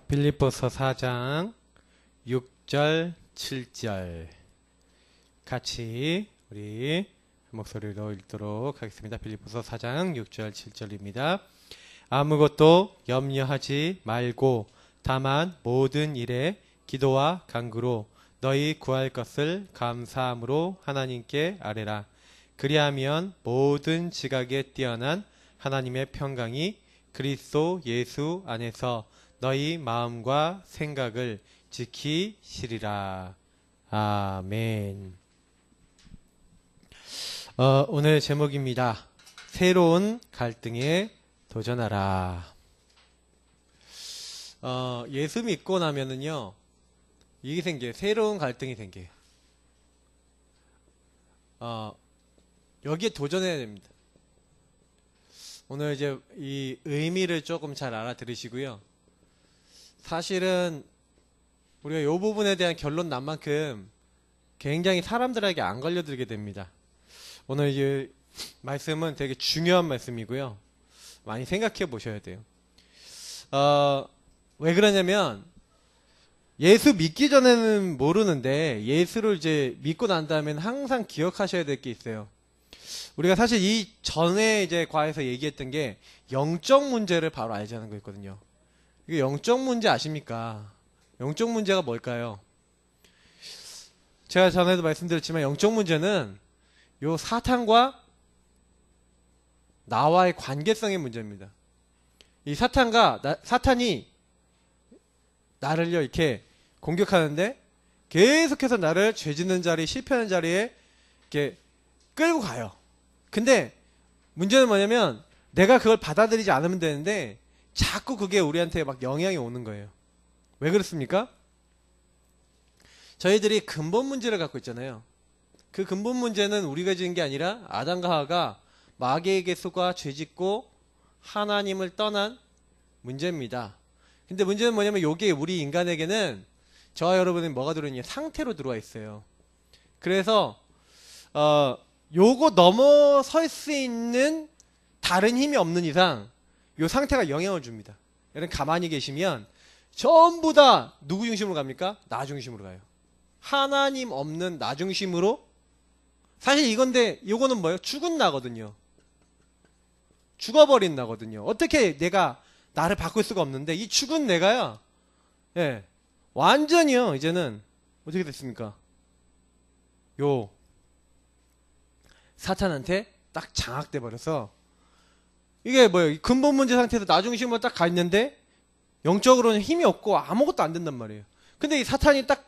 빌립보서 4장 6절 7절 같이 우리 목소리로 읽도록 하겠습니다. 빌립보서 4장 6절 7절입니다. 아무것도 염려하지 말고 다만 모든 일에 기도와 간구로 너희 구할 것을 감사함으로 하나님께 아뢰라. 그리하면 모든 지각에 뛰어난 하나님의 평강이 그리스도 예수 안에서 너희 마음과 생각을 지키시리라. 아멘. 오늘 제목입니다. 새로운 갈등에 도전하라. 예수 믿고 나면은요, 이게 생겨요. 새로운 갈등이 생겨요. 여기에 도전해야 됩니다. 오늘 이제 이 의미를 조금 잘 알아들으시고요. 사실은 우리가 이 부분에 대한 결론 난 만큼 굉장히 사람들에게 안 걸려들게 됩니다. 오늘 이 말씀은 되게 중요한 말씀이고요. 많이 생각해 보셔야 돼요. 왜 그러냐면 예수 믿기 전에는 모르는데 예수를 이제 믿고 난 다음에는 항상 기억하셔야 될 게 있어요. 우리가 사실 이 전에 이제 과에서 얘기했던 게 영적 문제를 바로 알자는 거였거든요. 이게 영적 문제 아십니까? 영적 문제가 뭘까요? 제가 전에도 말씀드렸지만 영적 문제는 요 사탄과 나와의 관계성의 문제입니다. 이 사탄이 나를요 이렇게 공격하는데 계속해서 나를 죄 짓는 자리, 실패하는 자리에 이렇게 끌고 가요. 근데 문제는 뭐냐면 내가 그걸 받아들이지 않으면 되는데 자꾸 그게 우리한테 막 영향이 오는 거예요. 왜 그렇습니까? 저희들이 근본 문제를 갖고 있잖아요. 그 근본 문제는 우리가 지은 게 아니라 아담과 하와가 마귀에게 속아 죄짓고 하나님을 떠난 문제입니다. 근데 문제는 뭐냐면 요게 우리 인간에게는 저와 여러분이 뭐가 들어있냐? 상태로 들어와 있어요. 그래서 요거 넘어설 수 있는 다른 힘이 없는 이상 요 상태가 영향을 줍니다. 여러분 가만히 계시면 전부 다 누구 중심으로 갑니까? 나 중심으로 가요. 하나님 없는 나 중심으로. 사실 이건데 요거는 뭐예요? 죽은 나거든요. 죽어버린 나거든요. 어떻게 내가 나를 바꿀 수가 없는데 이 죽은 내가요. 예, 완전히요. 이제는 어떻게 됐습니까? 요 사탄한테 딱 장악돼 버려서 이게 뭐예요? 근본 문제 상태에서 나 중심으로 딱 가 있는데 영적으로는 힘이 없고 아무것도 안 된단 말이에요. 근데 이 사탄이 딱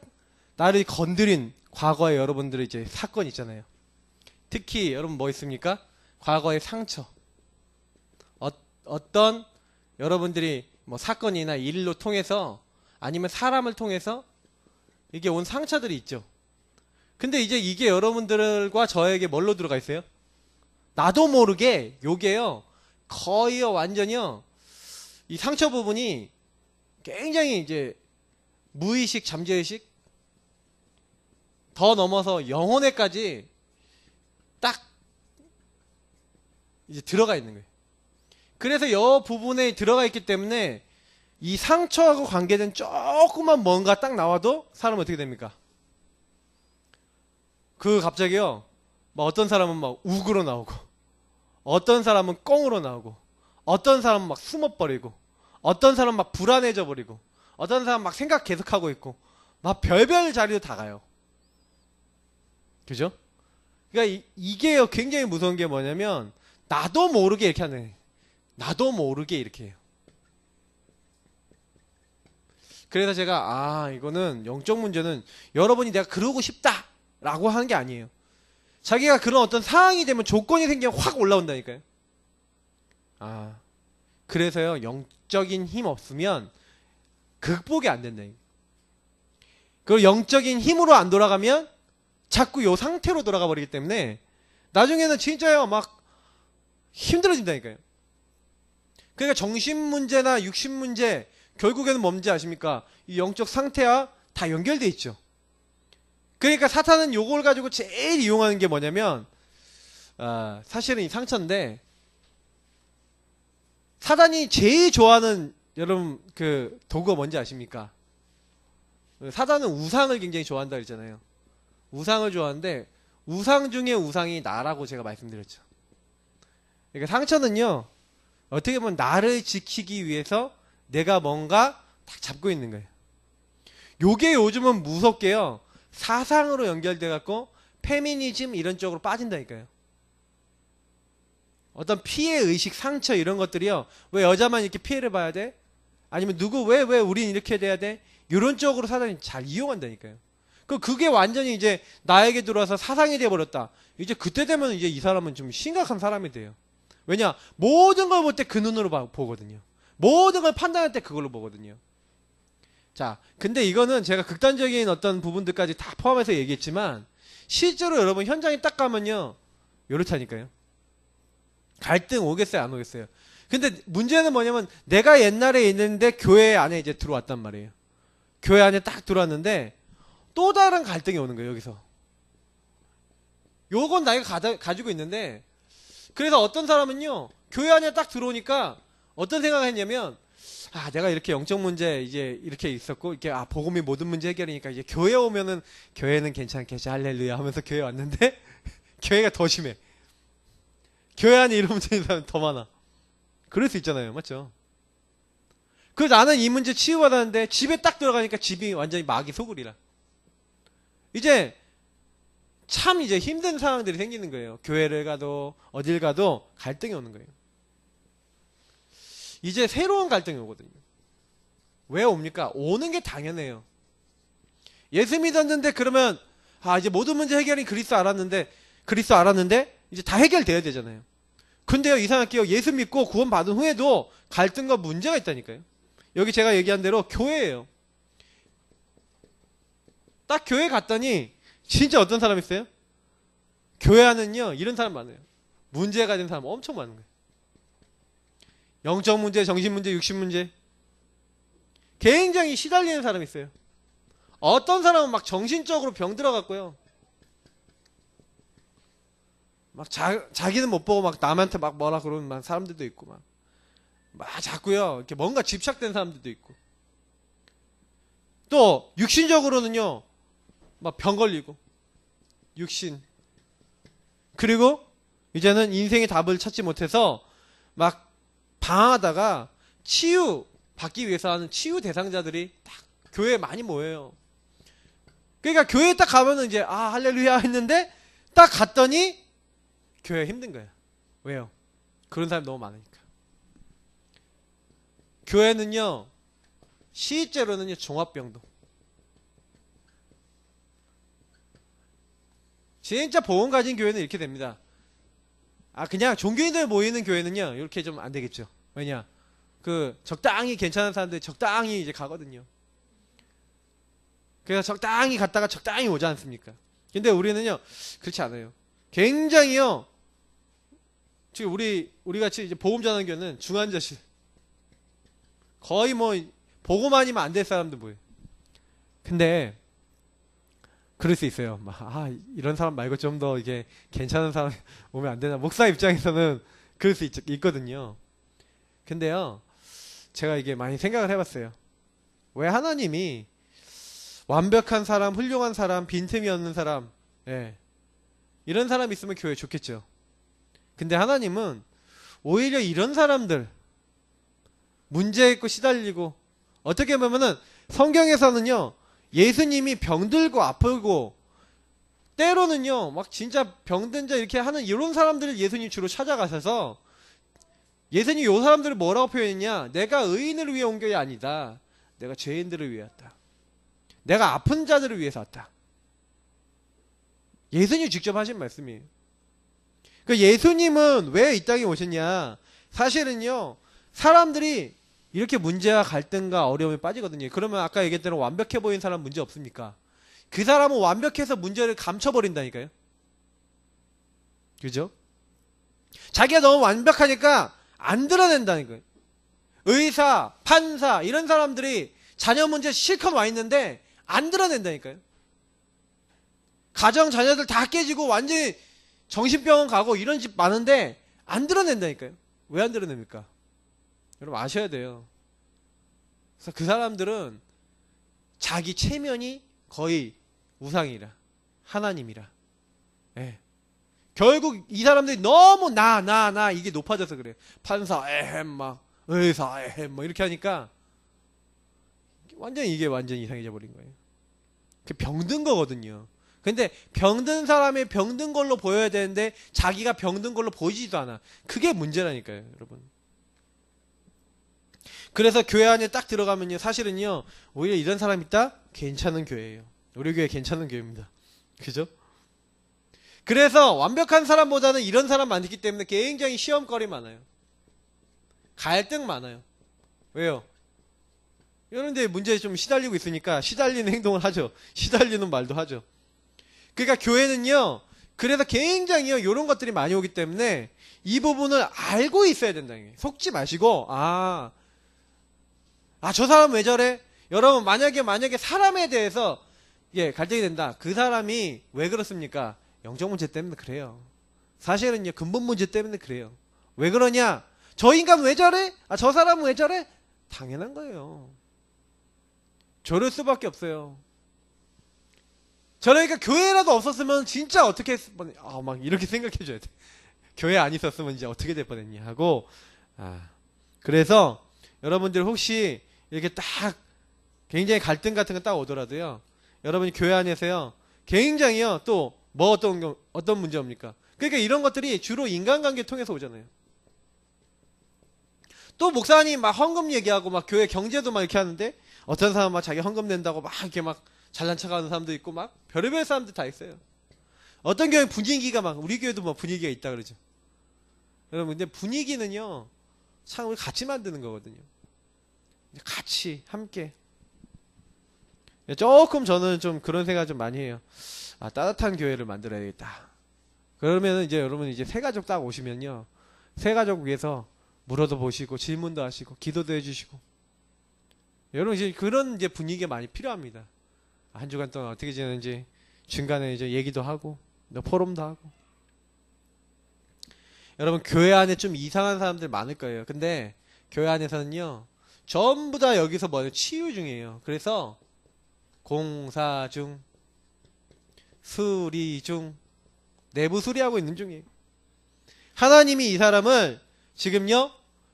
나를 건드린 과거에 여러분들의 이제 사건 있잖아요. 특히 여러분 뭐 있습니까? 과거의 상처. 어떤 여러분들이 뭐 사건이나 일로 통해서 아니면 사람을 통해서 이게 온 상처들이 있죠. 근데 이제 이게 여러분들과 저에게 뭘로 들어가 있어요? 나도 모르게 요게요. 거의요 완전히요. 이 상처 부분이 굉장히 이제 무의식, 잠재의식 더 넘어서 영혼에까지 딱 이제 들어가 있는 거예요. 그래서 이 부분에 들어가 있기 때문에 이 상처하고 관계된 조그만 뭔가 딱 나와도 사람은 어떻게 됩니까? 갑자기요. 막 어떤 사람은 막 욱으로 나오고, 어떤 사람은 꽁으로 나오고, 어떤 사람은 막 숨어버리고, 어떤 사람은 막 불안해져 버리고, 어떤 사람은 막 생각 계속하고 있고, 막 별별 자리로 다 가요. 그죠? 그러니까 이게요 굉장히 무서운 게 뭐냐면 나도 모르게 이렇게 하는 거예요. 나도 모르게 이렇게 해요. 그래서 제가 이거는 영적 문제는 여러분이 내가 그러고 싶다 라고 하는 게 아니에요. 자기가 그런 어떤 상황이 되면 조건이 생기면 확 올라온다니까요. 그래서요 영적인 힘 없으면 극복이 안 된다. 그리고 영적인 힘으로 안 돌아가면 자꾸 요 상태로 돌아가 버리기 때문에 나중에는 진짜요 막 힘들어진다니까요. 그러니까 정신 문제나 육신 문제 결국에는 뭔지 아십니까? 이 영적 상태와 다 연결돼 있죠. 그러니까 사탄은 요걸 가지고 제일 이용하는 게 뭐냐면 사실은 이 상처인데 사단이 제일 좋아하는 여러분 그 도구가 뭔지 아십니까? 사단은 우상을 굉장히 좋아한다 그랬잖아요. 우상을 좋아하는데 우상 중에 우상이 나라고 제가 말씀드렸죠. 그러니까 상처는요, 어떻게 보면 나를 지키기 위해서 내가 뭔가 딱 잡고 있는 거예요. 요게 요즘은 무섭게요, 사상으로 연결돼 갖고 페미니즘 이런 쪽으로 빠진다니까요. 어떤 피해 의식, 상처 이런 것들이요, 왜 여자만 이렇게 피해를 봐야 돼? 아니면 누구 왜 우린 이렇게 돼야 돼? 이런 쪽으로 사단이 잘 이용한다니까요. 그게 완전히 이제 나에게 들어와서 사상이 돼버렸다. 이제 그때 되면 이제 이 사람은 좀 심각한 사람이 돼요. 왜냐? 모든 걸 볼 때 그 눈으로 보거든요. 모든 걸 판단할 때 그걸로 보거든요. 자, 근데 이거는 제가 극단적인 어떤 부분들까지 다 포함해서 얘기했지만 실제로 여러분 현장에 딱 가면요, 요렇다니까요. 갈등 오겠어요, 안 오겠어요? 근데 문제는 뭐냐면 내가 옛날에 있는데 교회 안에 이제 들어왔단 말이에요. 교회 안에 딱 들어왔는데 또 다른 갈등이 오는 거예요, 여기서. 요건 나이가 가지고 있는데, 그래서 어떤 사람은요, 교회 안에 딱 들어오니까 어떤 생각을 했냐면, 아, 내가 이렇게 영적 문제 이제 이렇게 있었고, 이렇게, 아, 복음이 모든 문제 해결이니까 이제 교회 오면은, 교회는 괜찮겠지, 할렐루야 하면서 교회 왔는데, 교회가 더 심해. 교회 안에 이런 문제 있는 사람 더 많아. 그럴 수 있잖아요, 맞죠? 그래서 나는 이 문제 치유받았는데, 집에 딱 들어가니까 집이 완전히 마귀 소굴이라. 이제 참 이제 힘든 상황들이 생기는 거예요. 교회를 가도 어딜 가도 갈등이 오는 거예요. 이제 새로운 갈등이 오거든요. 왜 옵니까? 오는 게 당연해요. 예수 믿었는데 그러면 아, 이제 모든 문제 해결이 그리스도 알았는데 이제 다 해결돼야 되잖아요. 근데요, 이상하게요, 예수 믿고 구원 받은 후에도 갈등과 문제가 있다니까요. 여기 제가 얘기한 대로 교회예요. 딱 교회 갔더니 진짜 어떤 사람 있어요? 교회 안은요, 이런 사람 많아요. 문제가 된 사람 엄청 많은 거예요. 영적 문제, 정신 문제, 육신 문제. 굉장히 시달리는 사람이 있어요. 어떤 사람은 막 정신적으로 병 들어갔고요. 막 자기는 못 보고 막 남한테 막 뭐라 그러는 사람들도 있고 막 자꾸요, 이렇게 뭔가 집착된 사람들도 있고. 또 육신적으로는요, 막 병 걸리고, 육신. 그리고 이제는 인생의 답을 찾지 못해서 막 방황하다가 치유 받기 위해서 하는 치유 대상자들이 딱 교회에 많이 모여요. 그러니까 교회에 딱 가면은 이제 아, 할렐루야 했는데 딱 갔더니 교회가 힘든 거예요. 왜요? 그런 사람이 너무 많으니까. 교회는요, 실제로는요, 종합병동. 진짜 복음 가진 교회는 이렇게 됩니다. 아, 그냥 종교인들 모이는 교회는요, 이렇게 좀 안 되겠죠. 왜냐? 적당히 괜찮은 사람들이 적당히 이제 가거든요. 그래서 적당히 갔다가 적당히 오지 않습니까? 근데 우리는요, 그렇지 않아요. 굉장히요, 지금 우리 같이 이제 복음 전하는 교회는 중환자실. 거의 뭐, 보고만 아니면 안 될 사람들 모여요. 근데, 그럴 수 있어요. 이런 사람 말고 좀 더 이게 괜찮은 사람 오면 안 되나. 목사 입장에서는 그럴 수 있거든요. 근데요, 제가 이게 많이 생각을 해봤어요. 왜 하나님이 완벽한 사람, 훌륭한 사람, 빈틈이 없는 사람, 예, 이런 사람 있으면 교회 좋겠죠. 근데 하나님은 오히려 이런 사람들, 문제 있고 시달리고, 어떻게 보면은 성경에서는요, 예수님이 병들고 아프고 때로는요, 막 진짜 병든 자 이렇게 하는 이런 사람들을 예수님 주로 찾아가셔서, 예수님이 이 사람들을 뭐라고 표현했냐? 내가 의인을 위해 온 게 아니다. 내가 죄인들을 위해 왔다. 내가 아픈 자들을 위해서 왔다. 예수님이 직접 하신 말씀이에요. 그 예수님은 왜 이 땅에 오셨냐? 사실은요, 사람들이 이렇게 문제와 갈등과 어려움에 빠지거든요. 그러면 아까 얘기했던 완벽해 보이는 사람 문제 없습니까? 그 사람은 완벽해서 문제를 감춰버린다니까요. 그죠? 자기가 너무 완벽하니까 안 드러낸다는 거예요. 의사, 판사 이런 사람들이 자녀 문제 실컷 와 있는데 안 드러낸다니까요. 가정 자녀들 다 깨지고 완전히 정신병원 가고 이런 집 많은데 안 드러낸다니까요. 왜 안 드러냅니까? 여러분 아셔야 돼요. 그래서 그 사람들은 자기 체면이 거의 우상이라, 하나님이라. 예. 결국 이 사람들이 너무 나 이게 높아져서 그래. 판사 에헴 막 의사 에헴 뭐 이렇게 하니까 이게 완전 이상해져 버린 거예요. 그 병든 거거든요. 근데 병든 사람이 병든 걸로 보여야 되는데 자기가 병든 걸로 보이지도 않아. 그게 문제라니까요, 여러분. 그래서 교회 안에 딱 들어가면요, 사실은요, 오히려 이런 사람 있다? 괜찮은 교회예요. 우리 교회 괜찮은 교회입니다. 그죠? 그래서 완벽한 사람보다는 이런 사람 많기 때문에 굉장히 시험거리 많아요. 갈등 많아요. 왜요? 이런데 문제에 좀 시달리고 있으니까 시달리는 행동을 하죠. 시달리는 말도 하죠. 그러니까 교회는요, 그래서 굉장히요, 이런 것들이 많이 오기 때문에 이 부분을 알고 있어야 된다는 거예요. 속지 마시고, 저 사람 왜 저래? 여러분, 만약에 사람에 대해서, 갈등이 된다. 그 사람이 왜 그렇습니까? 영적 문제 때문에 그래요. 사실은요, 근본 문제 때문에 그래요. 왜 그러냐? 저 인간 왜 저래? 저 사람은 왜 저래? 당연한 거예요. 저럴 수밖에 없어요. 저러니까 교회라도 없었으면 진짜 어떻게 했을 뻔, 막 이렇게 생각해줘야 돼. 교회 안 있었으면 이제 어떻게 될 뻔했냐 하고, 그래서 여러분들 혹시 이렇게 딱 굉장히 갈등 같은 거 딱 오더라도요, 여러분이 교회 안에서요, 굉장히요, 또 뭐 어떤 문제 옵니까? 그러니까 이런 것들이 주로 인간관계 통해서 오잖아요. 또 목사님 막 헌금 얘기하고 막 교회 경제도 막 이렇게 하는데 어떤 사람 막 자기 헌금 낸다고 막 이렇게 막 잘난 척하는 사람도 있고 막 별의별 사람들 다 있어요. 어떤 교회 분위기가 막 우리 교회도 뭐 분위기가 있다 그러죠. 여러분, 근데 분위기는요, 참 우리 같이 만드는 거거든요. 같이 함께. 조금 저는 좀 그런 생각 좀 많이 해요. 따뜻한 교회를 만들어야겠다. 그러면은 이제 여러분 이제 새 가족 딱 오시면요, 새 가족 위해서 물어도 보시고 질문도 하시고 기도도 해주시고, 여러분 이제 그런 이제 분위기가 많이 필요합니다. 한 주간 동안 어떻게 지내는지 중간에 이제 얘기도 하고 포럼도 하고. 여러분, 교회 안에 좀 이상한 사람들 많을 거예요. 근데 교회 안에서는요, 전부 다 여기서 뭐예요? 치유 중이에요. 그래서 공사 중, 수리 중, 내부 수리하고 있는 중이에요. 하나님이 이 사람을 지금요,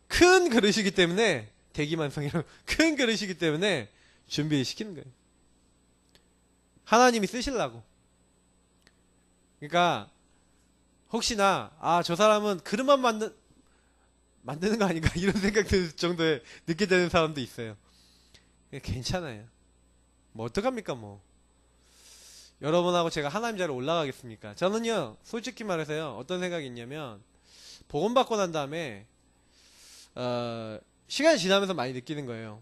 큰 그릇이기 때문에, 대기만성이라고 큰 그릇이기 때문에 준비를 시키는 거예요. 하나님이 쓰시려고. 그러니까 혹시나 저 사람은 그릇만 만드는 거 아닌가 이런 생각 들 정도에 늦게 되는 사람도 있어요. 괜찮아요. 뭐 어떡합니까 뭐. 여러분하고 제가 하나님 자리에 올라가겠습니까? 저는요, 솔직히 말해서요, 어떤 생각이 있냐면, 복음 받고 난 다음에 시간이 지나면서 많이 느끼는 거예요.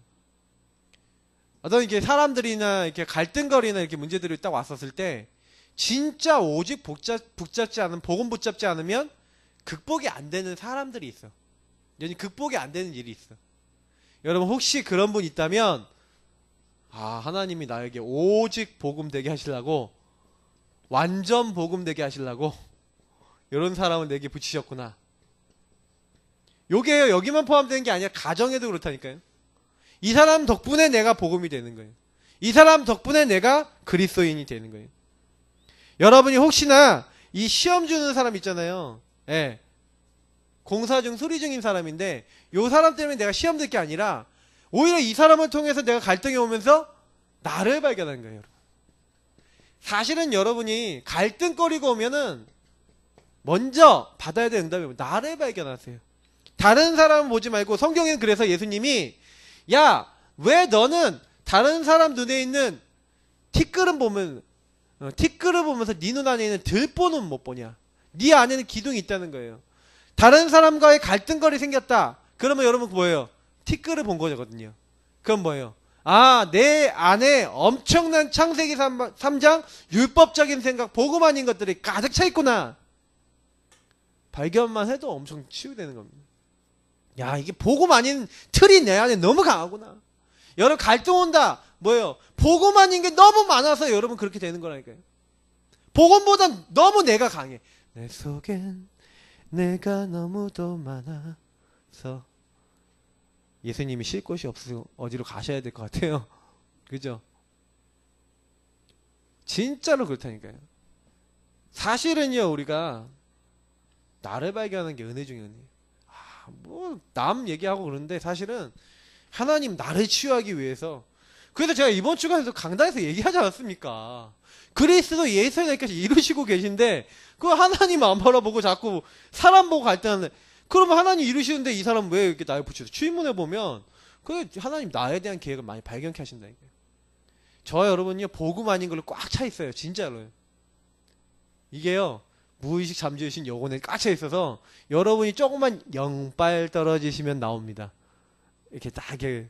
어떤 이렇게 사람들이나 이렇게 갈등거리나 이렇게 문제들이 딱 왔었을 때, 진짜 오직 붙잡지 않은, 복음 붙잡지 않으면 극복이 안 되는 사람들이 있어. 여기 극복이 안 되는 일이 있어. 여러분 혹시 그런 분 있다면, 하나님이 나에게 오직 복음 되게 하시려고, 완전 복음 되게 하시려고 이런 사람을 내게 붙이셨구나. 요게요, 여기만 포함되는 게 아니라 가정에도 그렇다니까요. 이 사람 덕분에 내가 복음이 되는 거예요. 이 사람 덕분에 내가 그리스도인이 되는 거예요. 여러분이 혹시나 이 시험 주는 사람 있잖아요. 공사 중 수리 중인 사람인데 요 사람 때문에 내가 시험 들 게 아니라 오히려 이 사람을 통해서 내가 갈등이 오면서 나를 발견하는 거예요. 여러분. 사실은 여러분이 갈등거리가 오면은 먼저 받아야 되는 응답이 나를 발견하세요. 다른 사람 보지 말고, 성경에는 그래서 예수님이 왜 너는 다른 사람 눈에 있는 티끌은 보면 티끌을 보면서 네 눈 안에 있는 들보는 못 보냐. 네 안에는 기둥이 있다는 거예요. 다른 사람과의 갈등거리 생겼다. 그러면 여러분 뭐예요? 티끌을 본 거거든요. 그건 뭐예요? 내 안에 엄청난 창세기 3장 율법적인 생각, 복음 아닌 것들이 가득 차 있구나. 발견만 해도 엄청 치유되는 겁니다. 이게 복음 아닌 틀이 내 안에 너무 강하구나. 여러분 갈등 온다. 뭐예요? 복음 아닌 게 너무 많아서 여러분 그렇게 되는 거라니까요. 복음보다 너무 내가 강해. 내 속엔 내가 너무도 많아서. 예수님이 쉴 곳이 없어서 어디로 가셔야 될 것 같아요. 그죠? 진짜로 그렇다니까요. 사실은요, 우리가 나를 발견하는 게 은혜 중에 은혜. 뭐 남 얘기하고 그러는데 사실은 하나님 나를 치유하기 위해서. 그래서 제가 이번 주간에도 강단에서 얘기하지 않았습니까? 그리스도 예수님께서 이루시고 계신데 그 하나님 안 바라보고 자꾸 사람 보고 갈등하는데, 그러면 하나님 이루시는데 이 사람 왜 이렇게 나를 붙여서 추인문에 보면 그 하나님 나에 대한 계획을 많이 발견케 하신다니까요. 저 여러분요, 복음 아닌 걸로 꽉 차 있어요. 진짜로요. 이게요, 무의식 잠재의식 영혼에 꽉 차 있어서 여러분이 조금만 영빨 떨어지시면 나옵니다. 이렇게 딱 이렇게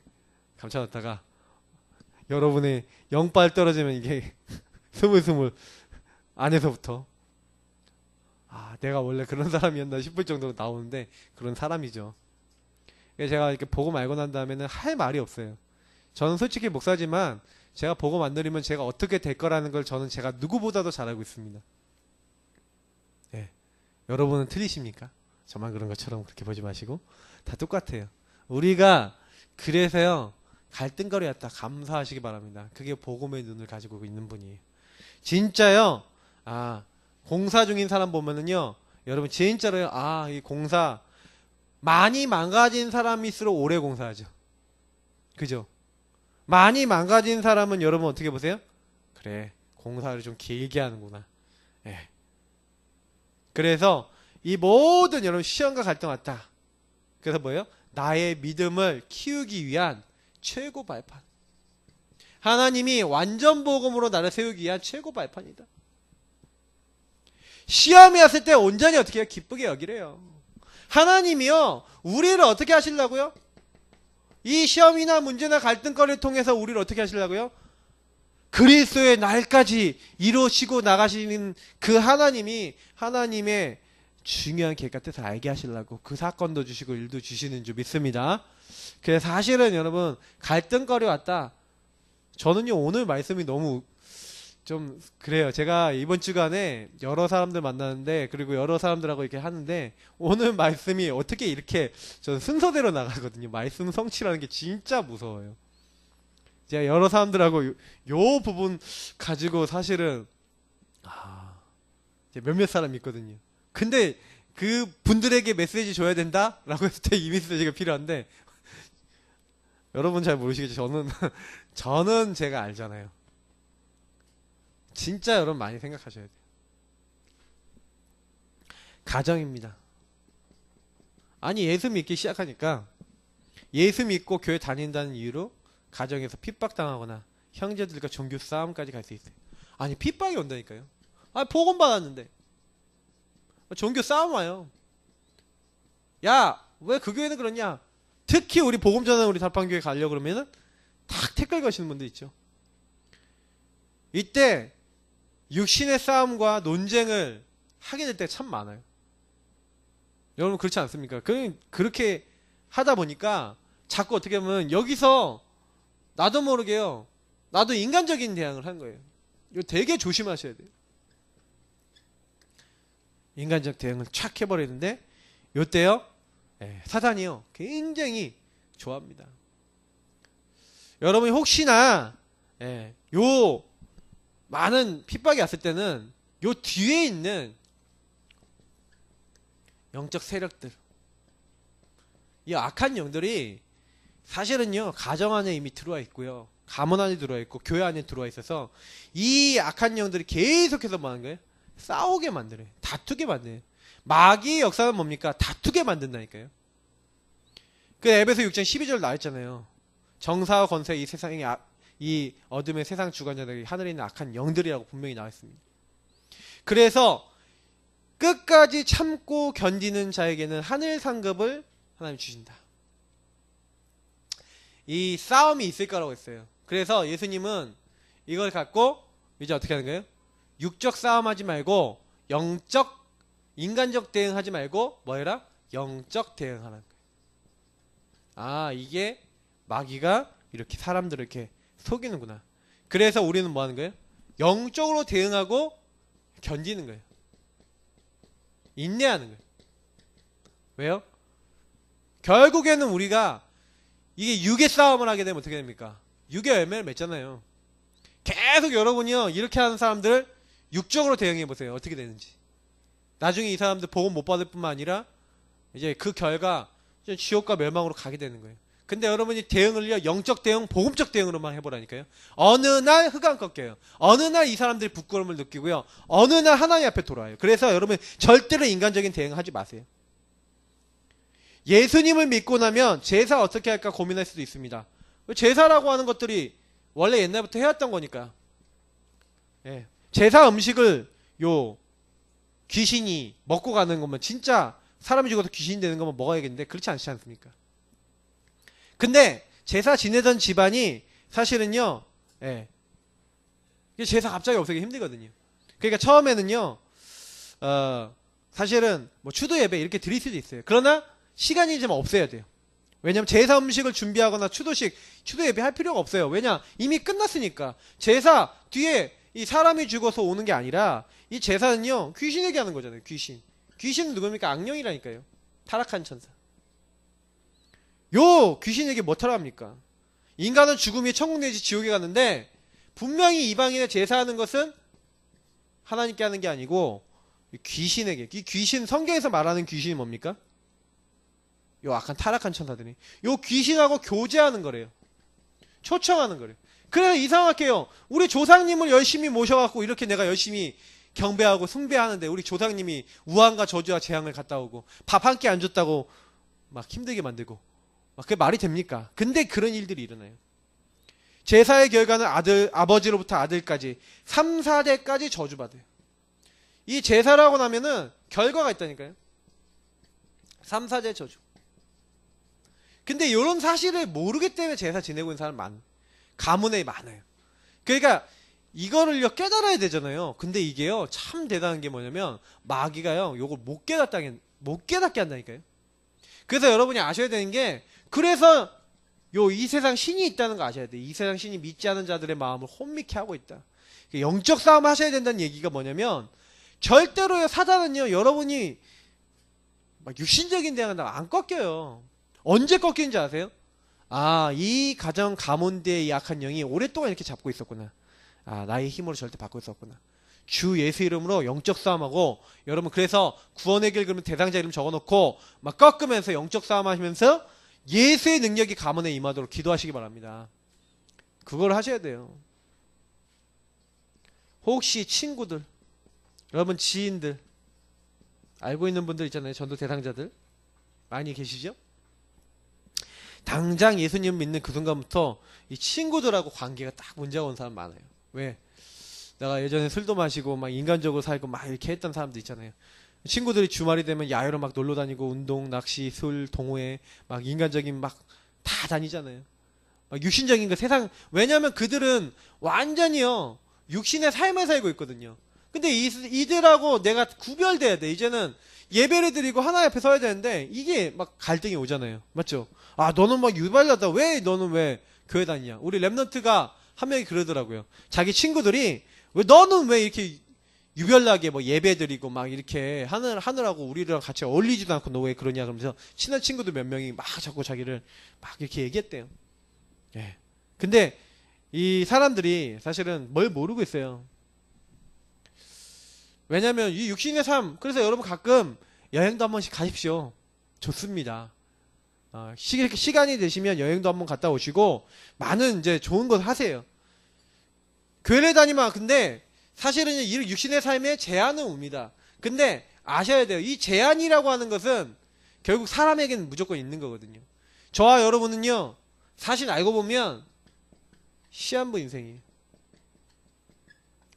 감춰놨다가 여러분의 영빨 떨어지면 이게 스물스물 안에서부터 내가 원래 그런 사람이었나 싶을 정도로 나오는데 그런 사람이죠. 제가 이렇게 복음 알고 난 다음에는 할 말이 없어요. 저는 솔직히 목사지만 제가 복음 안 누리면 제가 어떻게 될 거라는 걸 저는 제가 누구보다도 잘 알고 있습니다. 네. 여러분은 틀리십니까? 저만 그런 것처럼 그렇게 보지 마시고 다 똑같아요. 우리가 그래서요, 갈등거리였다 감사하시기 바랍니다. 그게 복음의 눈을 가지고 있는 분이에요. 진짜요. 공사 중인 사람 보면은요, 여러분 진짜로요, 이 공사 많이 망가진 사람일수록 오래 공사하죠. 그죠? 많이 망가진 사람은 여러분 어떻게 보세요? 그래, 공사를 좀 길게 하는구나. 예. 그래서 이 모든 여러분 시험과 갈등 왔다. 그래서 뭐예요? 나의 믿음을 키우기 위한 최고 발판. 하나님이 완전 복음으로 나를 세우기 위한 최고 발판이다. 시험이 왔을 때 온전히 어떻게 해요? 기쁘게 여기래요. 하나님이요, 우리를 어떻게 하시려고요? 이 시험이나 문제나 갈등거리를 통해서 우리를 어떻게 하시려고요? 그리스도의 날까지 이루시고 나가시는 그 하나님이 하나님의 중요한 계획과 뜻을 알게 하시려고 그 사건도 주시고 일도 주시는 줄 믿습니다. 그래서 사실은 여러분, 갈등거리 왔다. 저는요, 오늘 말씀이 너무 좀 그래요. 제가 이번 주간에 여러 사람들 만나는데, 그리고 여러 사람들하고 이렇게 하는데, 오늘 말씀이 어떻게 이렇게 저는 순서대로 나가거든요. 말씀 성취라는 게 진짜 무서워요. 제가 여러 사람들하고 요 부분 가지고 사실은 몇몇 사람 있거든요. 근데 그 분들에게 메시지 줘야 된다? 라고 했을 때 이 메시지가 필요한데, 여러분 잘 모르시겠죠. 저는 제가 알잖아요. 진짜 여러분 많이 생각하셔야 돼요. 가정입니다. 아니, 예수 믿기 시작하니까 예수 믿고 교회 다닌다는 이유로 가정에서 핍박당하거나 형제들과 종교 싸움까지 갈 수 있어요. 아니, 핍박이 온다니까요. 복음 받았는데 종교 싸움 와요. 야, 왜 그 교회는 그러냐? 특히 우리 복음 전하는 우리 달판교회 가려고 그러면은 탁 택글 거시는 분들 있죠. 이때 육신의 싸움과 논쟁을 하게 될 때가 참 많아요. 여러분 그렇지 않습니까? 그렇게 하다 보니까 자꾸 어떻게 보면 여기서 나도 모르게요, 나도 인간적인 대항을 한 거예요. 이거 되게 조심하셔야 돼요. 인간적 대응을 착 해버리는데 요때요, 사단이요 굉장히 좋아합니다. 여러분이 혹시나 요 많은 핍박이 왔을 때는 요 뒤에 있는 영적 세력들, 이 악한 영들이 사실은요 가정 안에 이미 들어와 있고요, 가문 안에 들어와 있고 교회 안에 들어와 있어서 이 악한 영들이 계속해서 뭐 하는 거예요? 싸우게 만들어요. 다투게 만들어요. 마귀의 역사는 뭡니까? 다투게 만든다니까요. 그 에베소 6장 12절 나왔잖아요. 정사와 권세, 이 세상의 이 어둠의 세상 주관자들이 하늘에 있는 악한 영들이라고 분명히 나와있습니다. 그래서 끝까지 참고 견디는 자에게는 하늘 상급을 하나님 주신다. 이 싸움이 있을 거라고 했어요. 그래서 예수님은 이걸 갖고 이제 어떻게 하는 거예요? 육적 싸움하지 말고 영적, 인간적 대응하지 말고 뭐 해라? 영적 대응하라는 거예요. 이게 마귀가 이렇게 사람들을 이렇게 속이는구나. 그래서 우리는 뭐 하는 거예요? 영적으로 대응하고 견디는 거예요. 인내하는 거예요. 왜요? 결국에는 우리가 이게 육의 싸움을 하게 되면 어떻게 됩니까? 육의 열매를 맺잖아요. 계속 여러분이요 이렇게 하는 사람들 육적으로 대응해 보세요. 어떻게 되는지. 나중에 이 사람들 복음 못 받을 뿐만 아니라 이제 그 결과 지옥과 멸망으로 가게 되는 거예요. 근데 여러분이 대응을요 영적 대응, 복음적 대응으로만 해보라니까요. 어느 날 흑암 꺾여요. 어느 날 이 사람들이 부끄러움을 느끼고요. 어느 날 하나님 앞에 돌아와요. 그래서 여러분 절대로 인간적인 대응하지 마세요. 예수님을 믿고 나면 제사 어떻게 할까 고민할 수도 있습니다. 제사라고 하는 것들이 원래 옛날부터 해왔던 거니까. 예. 제사 음식을 귀신이 먹고 가는 거면 진짜 사람이 죽어서 귀신이 되는 거면 먹어야겠는데 그렇지 않지 않습니까? 근데 제사 지내던 집안이 사실은요, 예. 제사 갑자기 없애기 힘들거든요. 그러니까 처음에는요, 사실은 뭐 추도 예배 이렇게 드릴 수도 있어요. 그러나 시간이 좀 없어야 돼요. 왜냐면 제사 음식을 준비하거나 추도 예배 할 필요가 없어요. 왜냐? 이미 끝났으니까. 제사 뒤에 이 사람이 죽어서 오는 게 아니라 이 제사는요, 귀신에게 하는 거잖아요. 귀신은 누굽니까? 악령이라니까요. 타락한 천사. 귀신에게 뭐 타락합니까? 인간은 죽음이 천국 내지 지옥에 갔는데 분명히 이방인의 제사하는 것은 하나님께 하는 게 아니고 귀신에게. 이 귀신, 성경에서 말하는 귀신이 뭡니까? 악한 타락한 천사들이 귀신하고 교제하는 거래요. 초청하는 거래요. 그래서 이상하게요, 우리 조상님을 열심히 모셔갖고 이렇게 내가 열심히 경배하고 숭배하는데 우리 조상님이 우환과 저주와 재앙을 갔다 오고 밥 한 끼 안 줬다고 막 힘들게 만들고 그게 말이 됩니까? 근데 그런 일들이 일어나요. 제사의 결과는 아버지로부터 아들까지 3, 4대까지 저주받아요. 이 제사라고 나면은 결과가 있다니까요. 3, 4대 저주. 근데 이런 사실을 모르기 때문에 제사 지내고 있는 사람 가문에 많아요. 그러니까 이거를요 깨달아야 되잖아요. 근데 이게요 참 대단한 게 뭐냐면 마귀가요 요걸 못 깨닫게 한다니까요. 그래서 여러분이 아셔야 되는 게, 그래서 이 세상 신이 있다는 거 아셔야 돼요. 이 세상 신이 믿지 않은 자들의 마음을 혼미케 하고 있다. 영적 싸움 하셔야 된다는 얘기가 뭐냐면, 절대로요 사단은요 여러분이 막 육신적인 대응한다고 안 꺾여요. 언제 꺾이는지 아세요? 이 가정 가문대의 약한 영이 오랫동안 이렇게 잡고 있었구나. 나의 힘으로 절대 바꿀 수 없구나. 주 예수 이름으로 영적 싸움하고, 여러분 그래서 구원의 길 그러면 대상자 이름 적어놓고 막 꺾으면서 영적 싸움 하시면서 예수의 능력이 가문에 임하도록 기도하시기 바랍니다. 그걸 하셔야 돼요. 혹시 친구들, 여러분 지인들, 알고 있는 분들 있잖아요. 전도 대상자들 많이 계시죠? 당장 예수님 믿는 그 순간부터 이 친구들하고 관계가 딱 문제가 온 사람 많아요. 왜? 내가 예전에 술도 마시고 막 인간적으로 살고 막 이렇게 했던 사람들 있잖아요. 친구들이 주말이 되면 야외로 막 놀러 다니고 운동, 낚시, 술, 동호회 막 인간적인 막 다 다니잖아요. 막 육신적인 거 세상, 왜냐면 그들은 완전히요 육신의 삶을 살고 있거든요. 근데 이들하고 내가 구별돼야 돼. 이제는 예배를 드리고 하나님 앞에 서야 되는데 이게 막 갈등이 오잖아요. 맞죠? 너는 막 유발자다. 너는 왜 교회 다니냐? 우리 랩런트가 한 명이 그러더라고요. 자기 친구들이 너는 왜 이렇게 유별나게 뭐 예배 드리고 막 이렇게 하느라고 우리랑 같이 어울리지도 않고 너 왜 그러냐 그러면서 친한 친구들 몇 명이 막 자꾸 자기를 막 이렇게 얘기했대요. 예. 근데 이 사람들이 사실은 뭘 모르고 있어요. 왜냐면 이 육신의 삶, 그래서 여러분 가끔 여행도 한 번씩 가십시오. 좋습니다. 시간이 되시면 여행도 한번 갔다 오시고 많은 이제 좋은 것 하세요. 교회를 다니면, 근데 사실은 이 육신의 삶에 제한은 옵니다. 근데 아셔야 돼요. 이 제한이라고 하는 것은 결국 사람에게는 무조건 있는 거거든요. 저와 여러분은요 사실 알고 보면 시한부 인생이에요.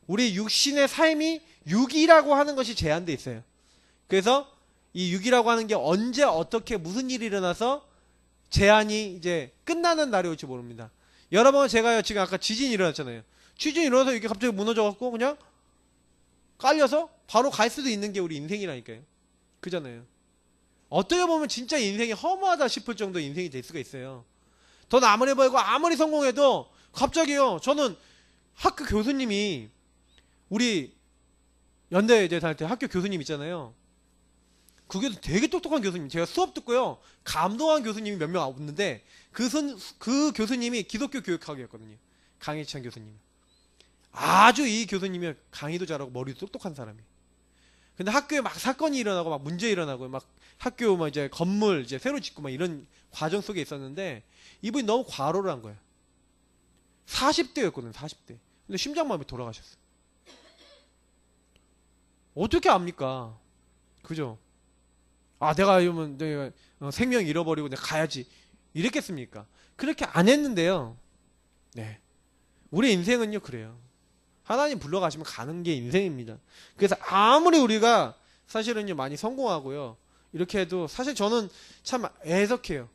우리 육신의 삶이 육이라고 하는 것이 제한돼 있어요. 그래서 이 육이라고 하는 게 언제 어떻게 무슨 일이 일어나서 제한이 이제 끝나는 날이 올지 모릅니다. 여러분 제가요 지금 아까 지진이 일어났잖아요. 지진이 일어나서 이게 갑자기 무너져갖고 그냥 깔려서 바로 갈 수도 있는 게 우리 인생이라니까요. 그잖아요. 어떻게 보면 진짜 인생이 허무하다 싶을 정도 인생이 될 수가 있어요. 돈 아무리 벌고 아무리 성공해도 갑자기요, 저는 학교 교수님이, 우리 연대 이제 다닐 때 학교 교수님 있잖아요. 그 교수 되게 똑똑한 교수님. 제가 수업 듣고요. 감동한 교수님이 몇 명 없는데 그 교수님이 기독교 교육학이었거든요. 강혜찬 교수님. 아주 이 교수님이 강의도 잘하고 머리도 똑똑한 사람이. 근데 학교에 막 사건이 일어나고 막 문제 일어나고 막 학교 막 이제 건물 이제 새로 짓고 막 이런 과정 속에 있었는데 이분이 너무 과로를 한 거예요. 40대였거든요. 40대. 근데 심장마비 돌아가셨어요. 어떻게 압니까? 그죠? 아, 내가 이러면 내가 생명 잃어버리고 내가 가야지. 이랬겠습니까? 그렇게 안 했는데요. 네. 우리 인생은요, 그래요. 하나님 불러가시면 가는 게 인생입니다. 그래서 아무리 우리가 사실은요, 많이 성공하고요. 이렇게 해도 사실 저는 참 애석해요.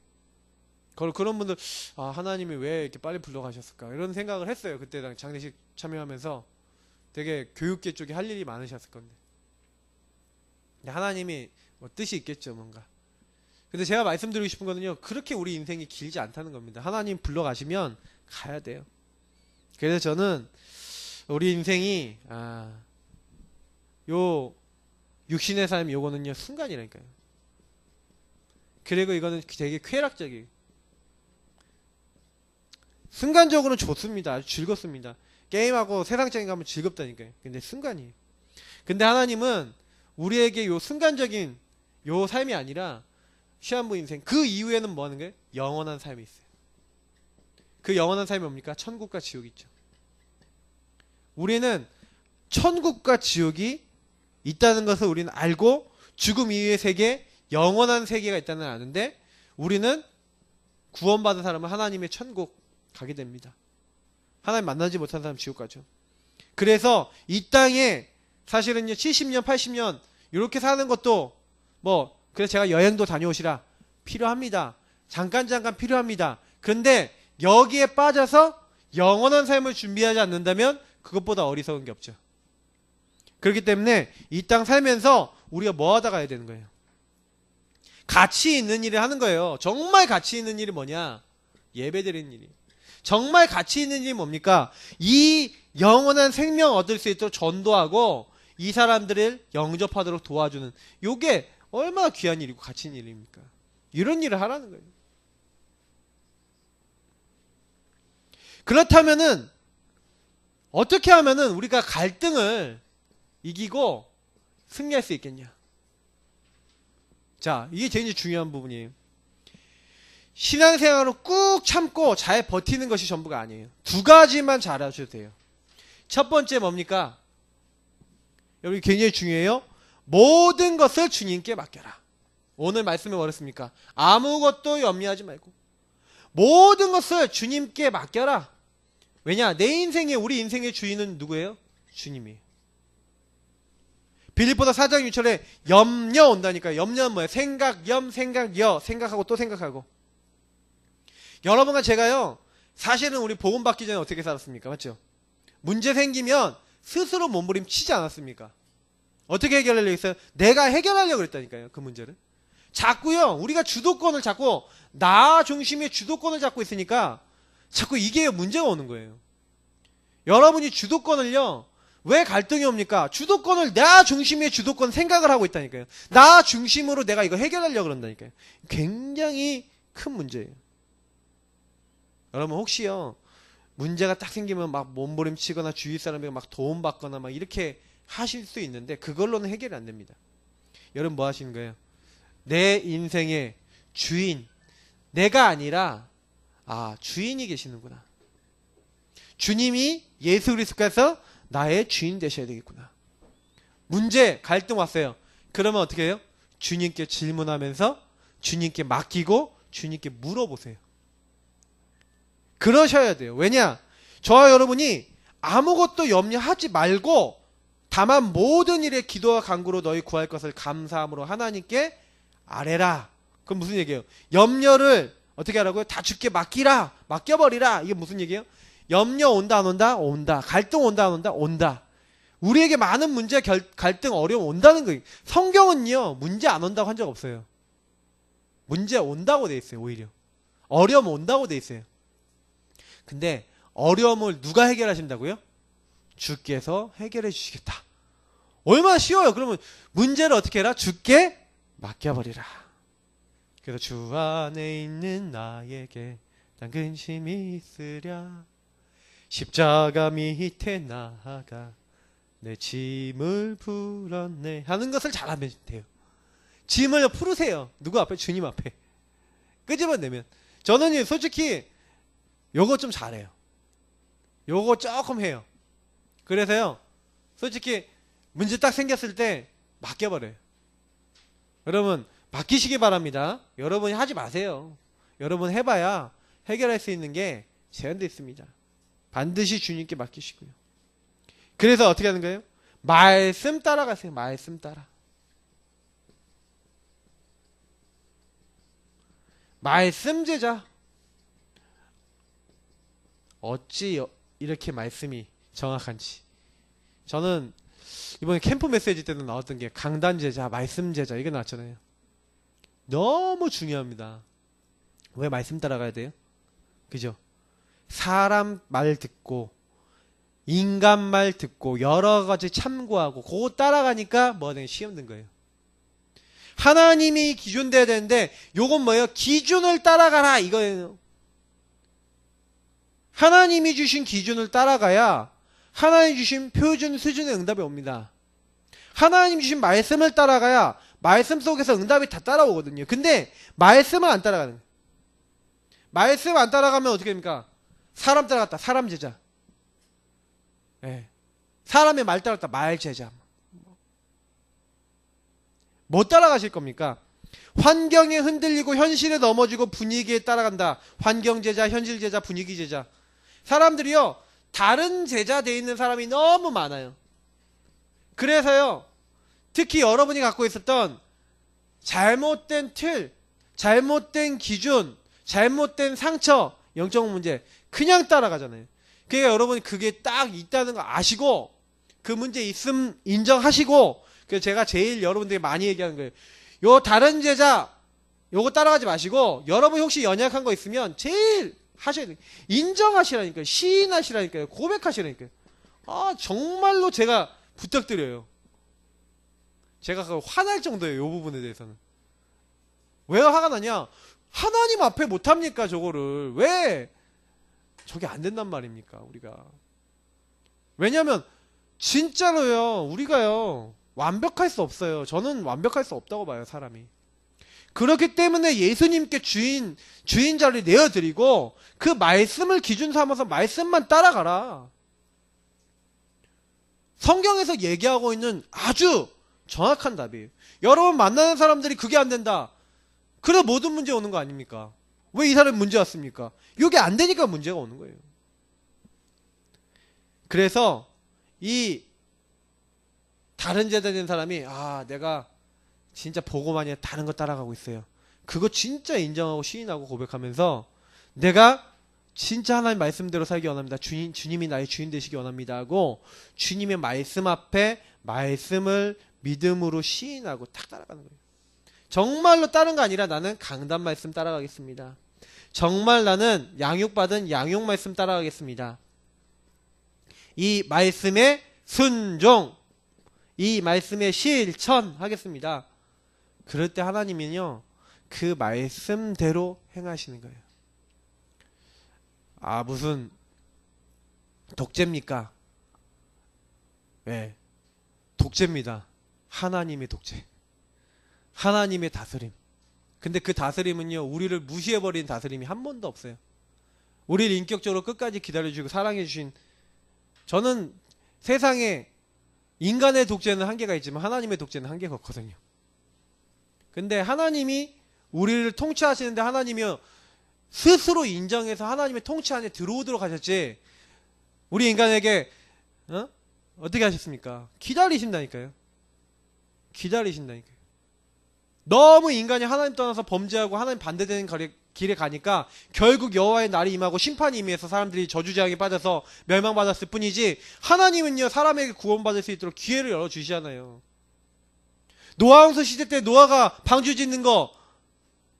그런 분들, 아, 하나님이 왜 이렇게 빨리 불러가셨을까? 이런 생각을 했어요. 그때 장례식 참여하면서 되게 교육계 쪽에 할 일이 많으셨을 건데. 하나님이 뭐 뜻이 있겠죠, 뭔가. 근데 제가 말씀드리고 싶은 거는요, 그렇게 우리 인생이 길지 않다는 겁니다. 하나님 불러가시면 가야 돼요. 그래서 저는 우리 인생이 요 육신의 삶 요거는요 순간이라니까요. 그리고 이거는 되게 쾌락적이에요. 순간적으로는 좋습니다. 아주 즐겁습니다. 게임하고 세상적인 거 하면 즐겁다니까요. 근데 순간이에요. 근데 하나님은 우리에게 요 순간적인 요 삶이 아니라 시한부 인생 그 이후에는 뭐 하는 거예요? 영원한 삶이 있어요. 그 영원한 삶이 뭡니까? 천국과 지옥이 있죠. 우리는 천국과 지옥이 있다는 것을 우리는 알고 죽음 이후의 세계, 영원한 세계가 있다는 걸 아는데 우리는 구원받은 사람은 하나님의 천국 가게 됩니다. 하나님 만나지 못한 사람 지옥 가죠. 그래서 이 땅에 사실은요 70년 80년 이렇게 사는 것도 뭐 그래서 제가 여행도 다녀오시라 필요합니다. 잠깐 필요합니다. 그런데 여기에 빠져서 영원한 삶을 준비하지 않는다면 그것보다 어리석은 게 없죠. 그렇기 때문에 이 땅 살면서 우리가 뭐 하다 가야 되는 거예요? 가치 있는 일을 하는 거예요. 정말 가치 있는 일이 뭐냐? 예배 드리는 일이. 정말 가치 있는 일이 뭡니까? 이 영원한 생명 얻을 수 있도록 전도하고 이 사람들을 영접하도록 도와주는 요게 얼마나 귀한 일이고 가치 있는 일입니까? 이런 일을 하라는 거예요. 그렇다면은 어떻게 하면은 우리가 갈등을 이기고 승리할 수 있겠냐? 자, 이게 제일 중요한 부분이에요. 신앙생활로 꾹 참고 잘 버티는 것이 전부가 아니에요. 두 가지만 잘 하셔도 돼요. 첫 번째 뭡니까? 여러분 굉장히 중요해요. 모든 것을 주님께 맡겨라. 오늘 말씀이 뭐랬습니까? 아무것도 염려하지 말고 모든 것을 주님께 맡겨라. 왜냐? 내 인생에 우리 인생의 주인은 누구예요? 주님이에요. 빌립보서 4장 6절에 염려 온다니까요. 염려는 뭐예요? 생각, 생각하고 또 생각하고. 여러분과 제가요 사실은 우리 복음 받기 전에 어떻게 살았습니까? 맞죠? 문제 생기면 스스로 몸부림치지 않았습니까? 어떻게 해결하려고 했어요? 내가 해결하려고 그랬다니까요. 그 문제를. 자꾸요 우리가 주도권을 잡고 나 중심의 주도권을 잡고 있으니까 자꾸 이게 문제가 오는 거예요. 여러분이 주도권을요 왜 갈등이 옵니까? 주도권을 나 중심의 주도권 생각을 하고 있다니까요. 나 중심으로 내가 이거 해결하려고 그런다니까요. 굉장히 큰 문제예요. 여러분 혹시요 문제가 딱 생기면 막 몸부림치거나 주위 사람에게 막 도움받거나 막 이렇게 하실 수 있는데 그걸로는 해결이 안 됩니다. 여러분 뭐 하시는 거예요? 내 인생의 주인 내가 아니라 주인이 계시는구나. 주님이 예수 그리스도께서 나의 주인 되셔야 되겠구나. 문제 갈등 왔어요. 그러면 어떻게 해요? 주님께 질문하면서 주님께 맡기고 주님께 물어보세요. 그러셔야 돼요. 왜냐? 저와 여러분이 아무것도 염려하지 말고 다만 모든 일에 기도와 간구로 너희 구할 것을 감사함으로 하나님께 아뢰라. 그럼 무슨 얘기예요? 염려를 어떻게 하라고요? 다 주께 맡기라. 맡겨버리라. 이게 무슨 얘기예요? 염려 온다 안 온다? 온다. 갈등 온다 안 온다? 온다. 우리에게 많은 문제, 갈등, 어려움 온다는 거예요. 성경은요 문제 안 온다고 한 적 없어요. 문제 온다고 돼 있어요. 오히려 어려움 온다고 돼 있어요. 근데 어려움을 누가 해결하신다고요? 주께서 해결해 주시겠다. 얼마나 쉬워요. 그러면 문제를 어떻게 해라? 주께 맡겨버리라. 그래서 주 안에 있는 나에게 난 근심이 있으랴. 십자가 밑에 나아가 내 짐을 풀었네 하는 것을 잘하면 돼요. 짐을 풀으세요. 누구 앞에? 주님 앞에. 끄집어내면. 저는 솔직히 요거 좀 잘해요. 요거 조금 해요. 그래서요 솔직히 문제 딱 생겼을 때 맡겨버려요. 여러분 맡기시기 바랍니다. 여러분이 하지 마세요. 여러분 해봐야 해결할 수 있는 게 제한되어 있습니다. 반드시 주님께 맡기시고요. 그래서 어떻게 하는 거예요? 말씀 따라가세요. 말씀 따라. 말씀 제자. 어찌 이렇게 말씀이 정확한지. 저는 이번에 캠프 메시지 때도 나왔던 게 강단 제자, 말씀 제자 이게 나왔잖아요. 너무 중요합니다. 왜 말씀 따라가야 돼요? 그죠? 사람 말 듣고 인간 말 듣고 여러 가지 참고하고 그거 따라가니까 뭐가 되는 시험 든 거예요. 하나님이 기준 돼야 되는데 요건 뭐예요? 기준을 따라가라 이거예요. 하나님이 주신 기준을 따라가야 하나님 주신 표준 수준의 응답이 옵니다. 하나님 주신 말씀을 따라가야 말씀 속에서 응답이 다 따라오거든요. 근데 말씀을 안 따라가는 거예요. 말씀 안 따라가면 어떻게 됩니까? 사람 따라갔다. 사람 제자. 네. 사람의 말 따라갔다. 말 제자. 뭐 따라가실 겁니까? 환경에 흔들리고 현실에 넘어지고 분위기에 따라간다. 환경 제자, 현실 제자, 분위기 제자. 사람들이요 다른 제자 돼 있는 사람이 너무 많아요. 그래서요 특히 여러분이 갖고 있었던 잘못된 틀, 잘못된 기준, 잘못된 상처, 영적 문제 그냥 따라가잖아요. 그러니까 여러분이 그게 딱 있다는 거 아시고 그 문제 있음 인정하시고, 그래서 제가 제일 여러분들이 많이 얘기하는 거예요. 요 다른 제자 요거 따라가지 마시고 여러분 혹시 연약한 거 있으면 제일 하셔야 돼요. 인정하시라니까요. 시인하시라니까요. 고백하시라니까요. 아 정말로 제가 부탁드려요. 제가 화날 정도예요. 요 부분에 대해서는. 왜 화가 나냐? 하나님 앞에 못합니까 저거를. 왜 저게 안 된단 말입니까 우리가. 왜냐면 진짜로요 우리가요 완벽할 수 없어요. 저는 완벽할 수 없다고 봐요 사람이. 그렇기 때문에 예수님께 주인 자리를 내어드리고 그 말씀을 기준 삼아서 말씀만 따라가라. 성경에서 얘기하고 있는 아주 정확한 답이에요. 여러분 만나는 사람들이 그게 안 된다. 그래서 모든 문제 오는 거 아닙니까? 왜 이 사람이 문제 왔습니까? 이게 안 되니까 문제가 오는 거예요. 그래서 이 다른 제자 된 사람이 내가 진짜 보고만 해 다른 거 따라가고 있어요. 그거 진짜 인정하고 시인하고 고백하면서 내가 진짜 하나님 말씀대로 살기 원합니다. 주님이 나의 주인 되시기 원합니다 하고 주님의 말씀 앞에 말씀을 믿음으로 시인하고 탁 따라가는 거예요. 정말로 다른 거 아니라 나는 강단 말씀 따라가겠습니다. 정말 나는 양육받은 양육 말씀 따라가겠습니다. 이 말씀의 순종, 이 말씀의 실천하겠습니다. 그럴 때 하나님은요 그 말씀대로 행하시는 거예요. 무슨 독재입니까? 네, 독재입니다. 하나님의 독재, 하나님의 다스림. 근데 그 다스림은요 우리를 무시해버린 다스림이 한 번도 없어요. 우리를 인격적으로 끝까지 기다려주고 사랑해주신, 저는 세상에 인간의 독재는 한계가 있지만 하나님의 독재는 한계가 없거든요. 근데 하나님이 우리를 통치하시는데 하나님이요 스스로 인정해서 하나님의 통치 안에 들어오도록 하셨지, 우리 인간에게 어떻게 하셨습니까? 기다리신다니까요. 기다리신다니까요. 너무 인간이 하나님 떠나서 범죄하고 하나님 반대되는 길에 가니까 결국 여호와의 날이 임하고 심판이 임해서 사람들이 저주재앙에 빠져서 멸망받았을 뿐이지, 하나님은요 사람에게 구원받을 수 있도록 기회를 열어주시잖아요. 노아홍수 시대 때 노아가 방주 짓는 거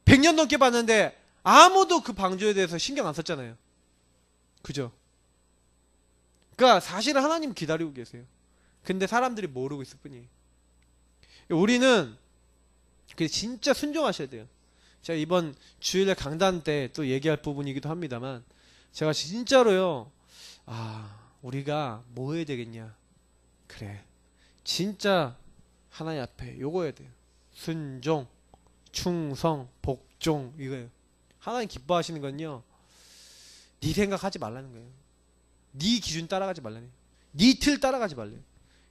100년 넘게 봤는데 아무도 그 방주에 대해서 신경 안 썼잖아요. 그죠? 그러니까 사실은 하나님 기다리고 계세요. 근데 사람들이 모르고 있을 뿐이에요. 우리는 그래서 진짜 순종하셔야 돼요. 제가 이번 주일날 강단 때 또 얘기할 부분이기도 합니다만, 제가 진짜로요, 우리가 뭐 해야 되겠냐. 그래, 진짜 하나님 앞에 요거 해야 돼요. 순종, 충성, 복종, 이거예요. 하나님 기뻐하시는 건요, 네 생각하지 말라는 거예요. 네 기준 따라가지 말라는 거예요. 네 틀 따라가지 말래요.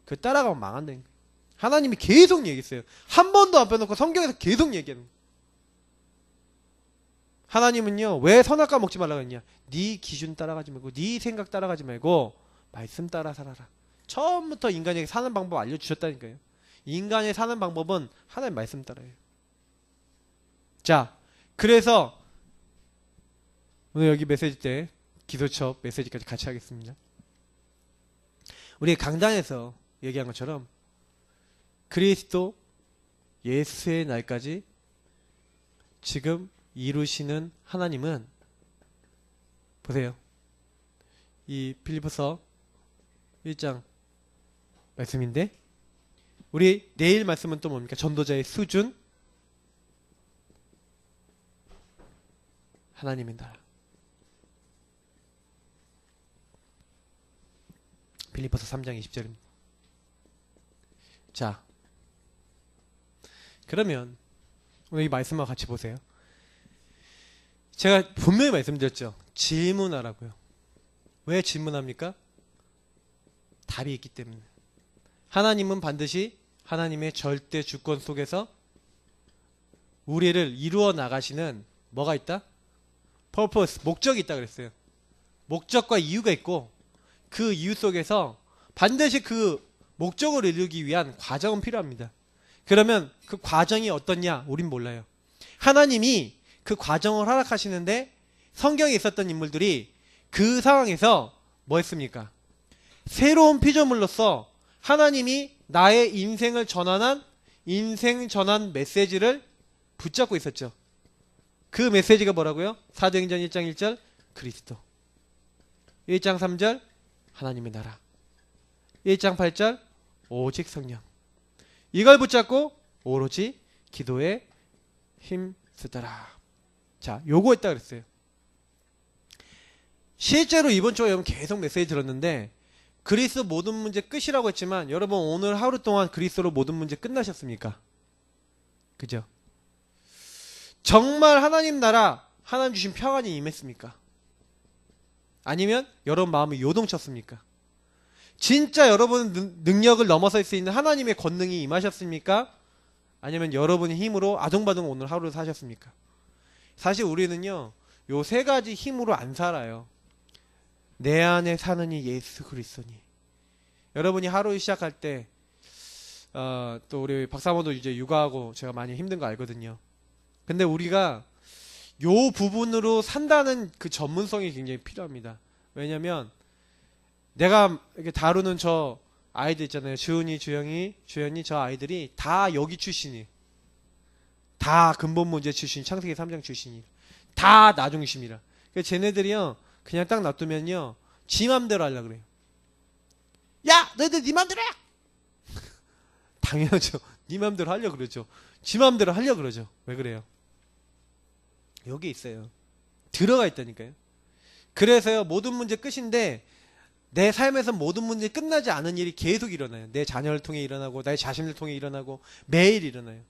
그 따라가면 망한다는 거예요. 하나님이 계속 얘기했어요. 한 번도 안 빼놓고 성경에서 계속 얘기하는 거예요. 하나님은요, 왜 선악과 먹지 말라고 했냐. 네 기준 따라가지 말고, 네 생각 따라가지 말고 말씀 따라 살아라. 처음부터 인간에게 사는 방법 알려주셨다니까요. 인간의 사는 방법은 하나님 말씀 따라요. 자, 그래서 오늘 여기 메시지 때 기도첩 메시지까지 같이 하겠습니다. 우리 강단에서 얘기한 것처럼 그리스도 예수의 날까지 지금 이루시는 하나님은, 보세요. 이 빌립보서 1장 말씀인데, 우리 내일 말씀은 또 뭡니까? 전도자의 수준, 하나님의 나라. 빌립보서 3장 20절입니다. 자, 그러면 오늘 이 말씀과 같이 보세요. 제가 분명히 말씀드렸죠. 질문하라고요. 왜 질문합니까? 답이 있기 때문에. 하나님은 반드시 하나님의 절대 주권 속에서 우리를 이루어 나가시는 뭐가 있다? purpose, 목적이 있다 그랬어요. 목적과 이유가 있고, 그 이유 속에서 반드시 그 목적을 이루기 위한 과정은 필요합니다. 그러면 그 과정이 어떻냐? 우린 몰라요. 하나님이 그 과정을 허락하시는데, 성경에 있었던 인물들이 그 상황에서 뭐 했습니까? 새로운 피조물로서 하나님이 나의 인생을 전환한 인생 전환 메시지를 붙잡고 있었죠. 그 메시지가 뭐라고요? 사도행전 1장 1절 그리스도, 1장 3절 하나님의 나라, 1장 8절 오직 성령. 이걸 붙잡고 오로지 기도에 힘쓰더라. 자, 요거 했다 그랬어요. 실제로 이번 주에 여러분 계속 메시지 들었는데, 그리스도 모든 문제 끝이라고 했지만, 여러분 오늘 하루 동안 그리스도로 모든 문제 끝나셨습니까? 그죠? 정말 하나님 나라, 하나님 주신 평안이 임했습니까? 아니면 여러분 마음이 요동쳤습니까? 진짜 여러분 능력을 넘어설 수 있는 하나님의 권능이 임하셨습니까? 아니면 여러분의 힘으로 아둥바둥 오늘 하루를 사셨습니까? 사실 우리는요, 요 세 가지 힘으로 안 살아요. 내 안에 사는 이 예수 그리스도니. 여러분이 하루 시작할 때, 또 우리 박사모도 이제 육아하고 제가 많이 힘든 거 알거든요. 근데 우리가 요 부분으로 산다는 그 전문성이 굉장히 필요합니다. 왜냐면 내가 이렇게 다루는 저 아이들 있잖아요. 주은이, 주영이, 주연이, 저 아이들이 다 여기 출신이, 다 근본 문제 출신, 창세기 3장 출신이, 다 나중심이라. 그러니까 쟤네들이요, 그냥 딱 놔두면요, 지 맘대로 하려고 그래요. 야, 너희들 네 맘대로 해! 당연하죠. 네 맘대로 하려고 그러죠. 지 맘대로 하려고 그러죠. 왜 그래요? 여기 있어요. 들어가 있다니까요. 그래서요, 모든 문제 끝인데, 내 삶에서 모든 문제 끝나지 않은 일이 계속 일어나요. 내 자녀를 통해 일어나고, 나의 자신을 통해 일어나고, 매일 일어나요.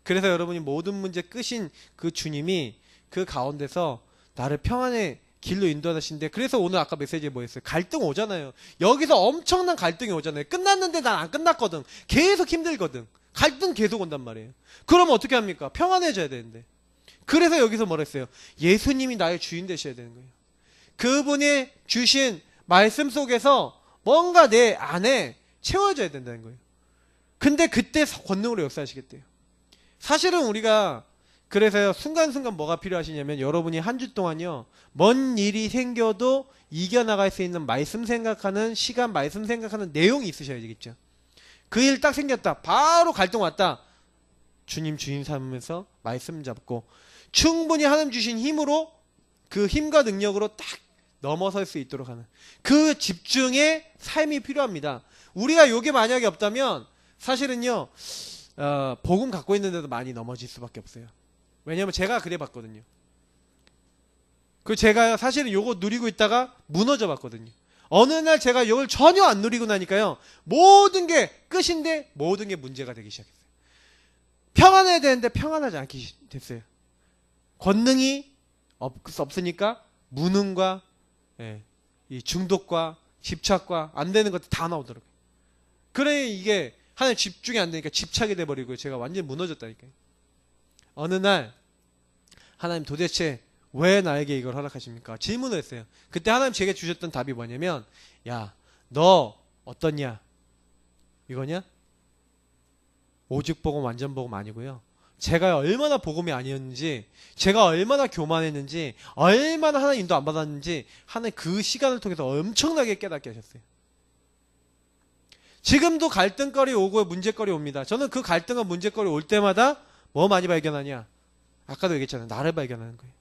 그래서 여러분이 모든 문제 끝인 그 주님이 그 가운데서 나를 평안의 길로 인도하시는데, 그래서 오늘 아까 메시지에 뭐 했어요? 갈등 오잖아요. 여기서 엄청난 갈등이 오잖아요. 끝났는데 난 안 끝났거든. 계속 힘들거든. 갈등 계속 온단 말이에요. 그러면 어떻게 합니까? 평안해져야 되는데. 그래서 여기서 뭐라 했어요? 예수님이 나의 주인 되셔야 되는 거예요. 그분이 주신 말씀 속에서 뭔가 내 안에 채워져야 된다는 거예요. 근데 그때 권능으로 역사하시겠대요. 사실은 우리가 그래서요, 순간순간 뭐가 필요하시냐면, 여러분이 한 주 동안요, 뭔 일이 생겨도 이겨나갈 수 있는 말씀 생각하는 시간, 말씀 생각하는 내용이 있으셔야 되겠죠. 그 일 딱 생겼다. 바로 갈등 왔다. 주님 주인 삼으면서 말씀 잡고 충분히 하나님 주신 힘으로, 그 힘과 능력으로 딱 넘어설 수 있도록 하는 그 집중의 삶이 필요합니다. 우리가 요게 만약에 없다면 사실은요, 복음 갖고 있는데도 많이 넘어질 수밖에 없어요. 왜냐면 제가 그래 봤거든요. 그 제가 사실은 요거 누리고 있다가 무너져 봤거든요. 어느 날 제가 이걸 전혀 안 누리고 나니까요. 모든 게 끝인데 모든 게 문제가 되기 시작했어요. 평안해야 되는데 평안하지 않게 됐어요. 권능이 없으니까 무능과 이 중독과 집착과 안 되는 것들 다 나오더라고요. 그래 이게 하나님 집중이 안 되니까 집착이 돼버리고 제가 완전히 무너졌다니까요. 어느 날 하나님 도대체 왜 나에게 이걸 허락하십니까? 질문을 했어요. 그때 하나님 제게 주셨던 답이 뭐냐면 야, 너 어떻냐? 이거냐? 오직 복음 완전 복음 아니고요. 제가 얼마나 복음이 아니었는지, 제가 얼마나 교만했는지, 얼마나 하나님 인도 안 받았는지 하나님 그 시간을 통해서 엄청나게 깨닫게 하셨어요. 지금도 갈등거리 오고 문제거리 옵니다. 저는 그 갈등과 문제거리 올 때마다 뭐 많이 발견하냐? 아까도 얘기했잖아요. 나를 발견하는 거예요.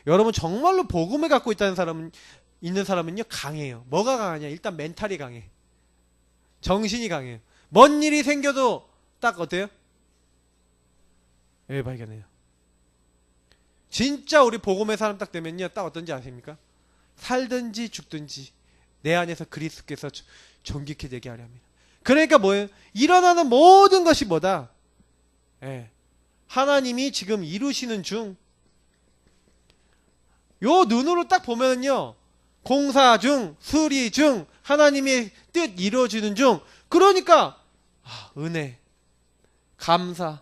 여러분 정말로 복음을 갖고 있는 사람은요 강해요. 뭐가 강하냐? 일단 멘탈이 강해. 정신이 강해요. 뭔 일이 생겨도 딱 어때요? 예, 발견해요. 진짜 우리 복음의 사람 딱 되면요 딱 어떤지 아십니까? 살든지 죽든지 내 안에서 그리스도께서 존귀케 되게 하려 합니다. 그러니까 뭐예요? 일어나는 모든 것이 뭐다? 하나님이 지금 이루시는 중, 요 눈으로 딱 보면요 공사 중, 수리 중, 하나님의 뜻 이루어지는 중. 그러니까 은혜, 감사,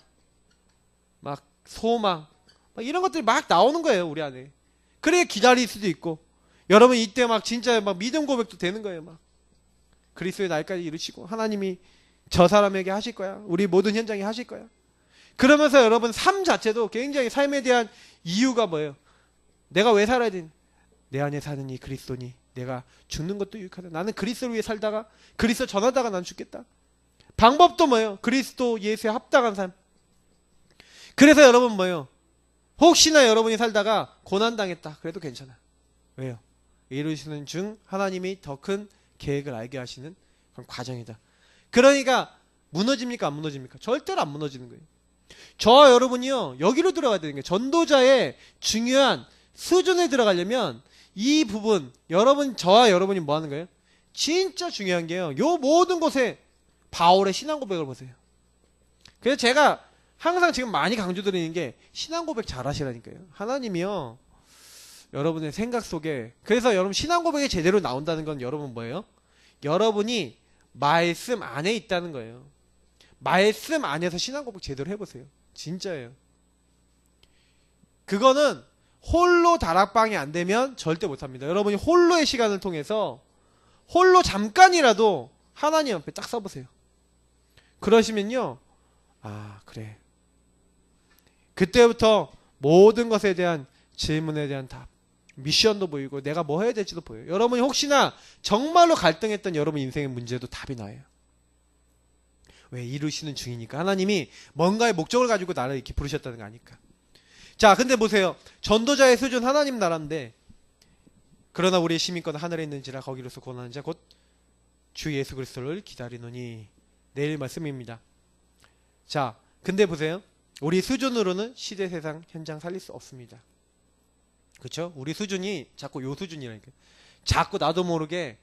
막 소망, 막 이런 것들이 막 나오는 거예요 우리 안에. 그래 기다릴 수도 있고, 여러분 이때 막 진짜 막 믿음 고백도 되는 거예요. 막 그리스도의 날까지 이루시고 하나님이 저 사람에게 하실 거야. 우리 모든 현장에 하실 거야. 그러면서 여러분 삶 자체도 굉장히 삶에 대한 이유가 뭐예요? 내가 왜 살아야 되니? 내 안에 사는 이 그리스도니 내가 죽는 것도 유익하다. 나는 그리스도를 위해 살다가 그리스도 전하다가 난 죽겠다. 방법도 뭐예요? 그리스도 예수에 합당한 삶. 그래서 여러분 뭐예요? 혹시나 여러분이 살다가 고난당했다. 그래도 괜찮아. 왜요? 이루시는 중 하나님이 더 큰 계획을 알게 하시는 그런 과정이다. 그러니까 무너집니까? 안 무너집니까? 절대로 안 무너지는 거예요. 저와 여러분이요 여기로 들어가야 되는 거예요. 전도자의 중요한 수준에 들어가려면 이 부분, 저와 여러분이 뭐 하는 거예요? 진짜 중요한 게요, 요 모든 곳에 바울의 신앙 고백을 보세요. 그래서 제가 항상 지금 많이 강조드리는 게 신앙 고백 잘 하시라니까요. 하나님이요 여러분의 생각 속에, 그래서 여러분 신앙 고백이 제대로 나온다는 건 여러분 뭐예요? 여러분이 말씀 안에 있다는 거예요. 말씀 안에서 신앙 고백 제대로 해보세요. 진짜예요. 그거는 홀로 다락방이 안 되면 절대 못합니다. 여러분이 홀로의 시간을 통해서 홀로 잠깐이라도 하나님 앞에 딱 서보세요. 그러시면요, 그래, 그때부터 모든 것에 대한 질문에 대한 답, 미션도 보이고 내가 뭐 해야 될지도 보여요. 여러분이 혹시나 정말로 갈등했던 여러분 인생의 문제도 답이 나요. 왜? 이루시는 중이니까. 하나님이 뭔가의 목적을 가지고 나를 이렇게 부르셨다는 거 아니까. 자, 근데 보세요. 전도자의 수준 하나님 나라인데, 그러나 우리의 시민권은 하늘에 있는지라 거기로서 고난하는 자 곧 주 예수 그리스도를 기다리노니. 내일 말씀입니다. 자, 근데 보세요. 우리 수준으로는 시대 세상 현장 살릴 수 없습니다. 그렇죠? 우리 수준이 자꾸 요 수준이라니까요. 자꾸 나도 모르게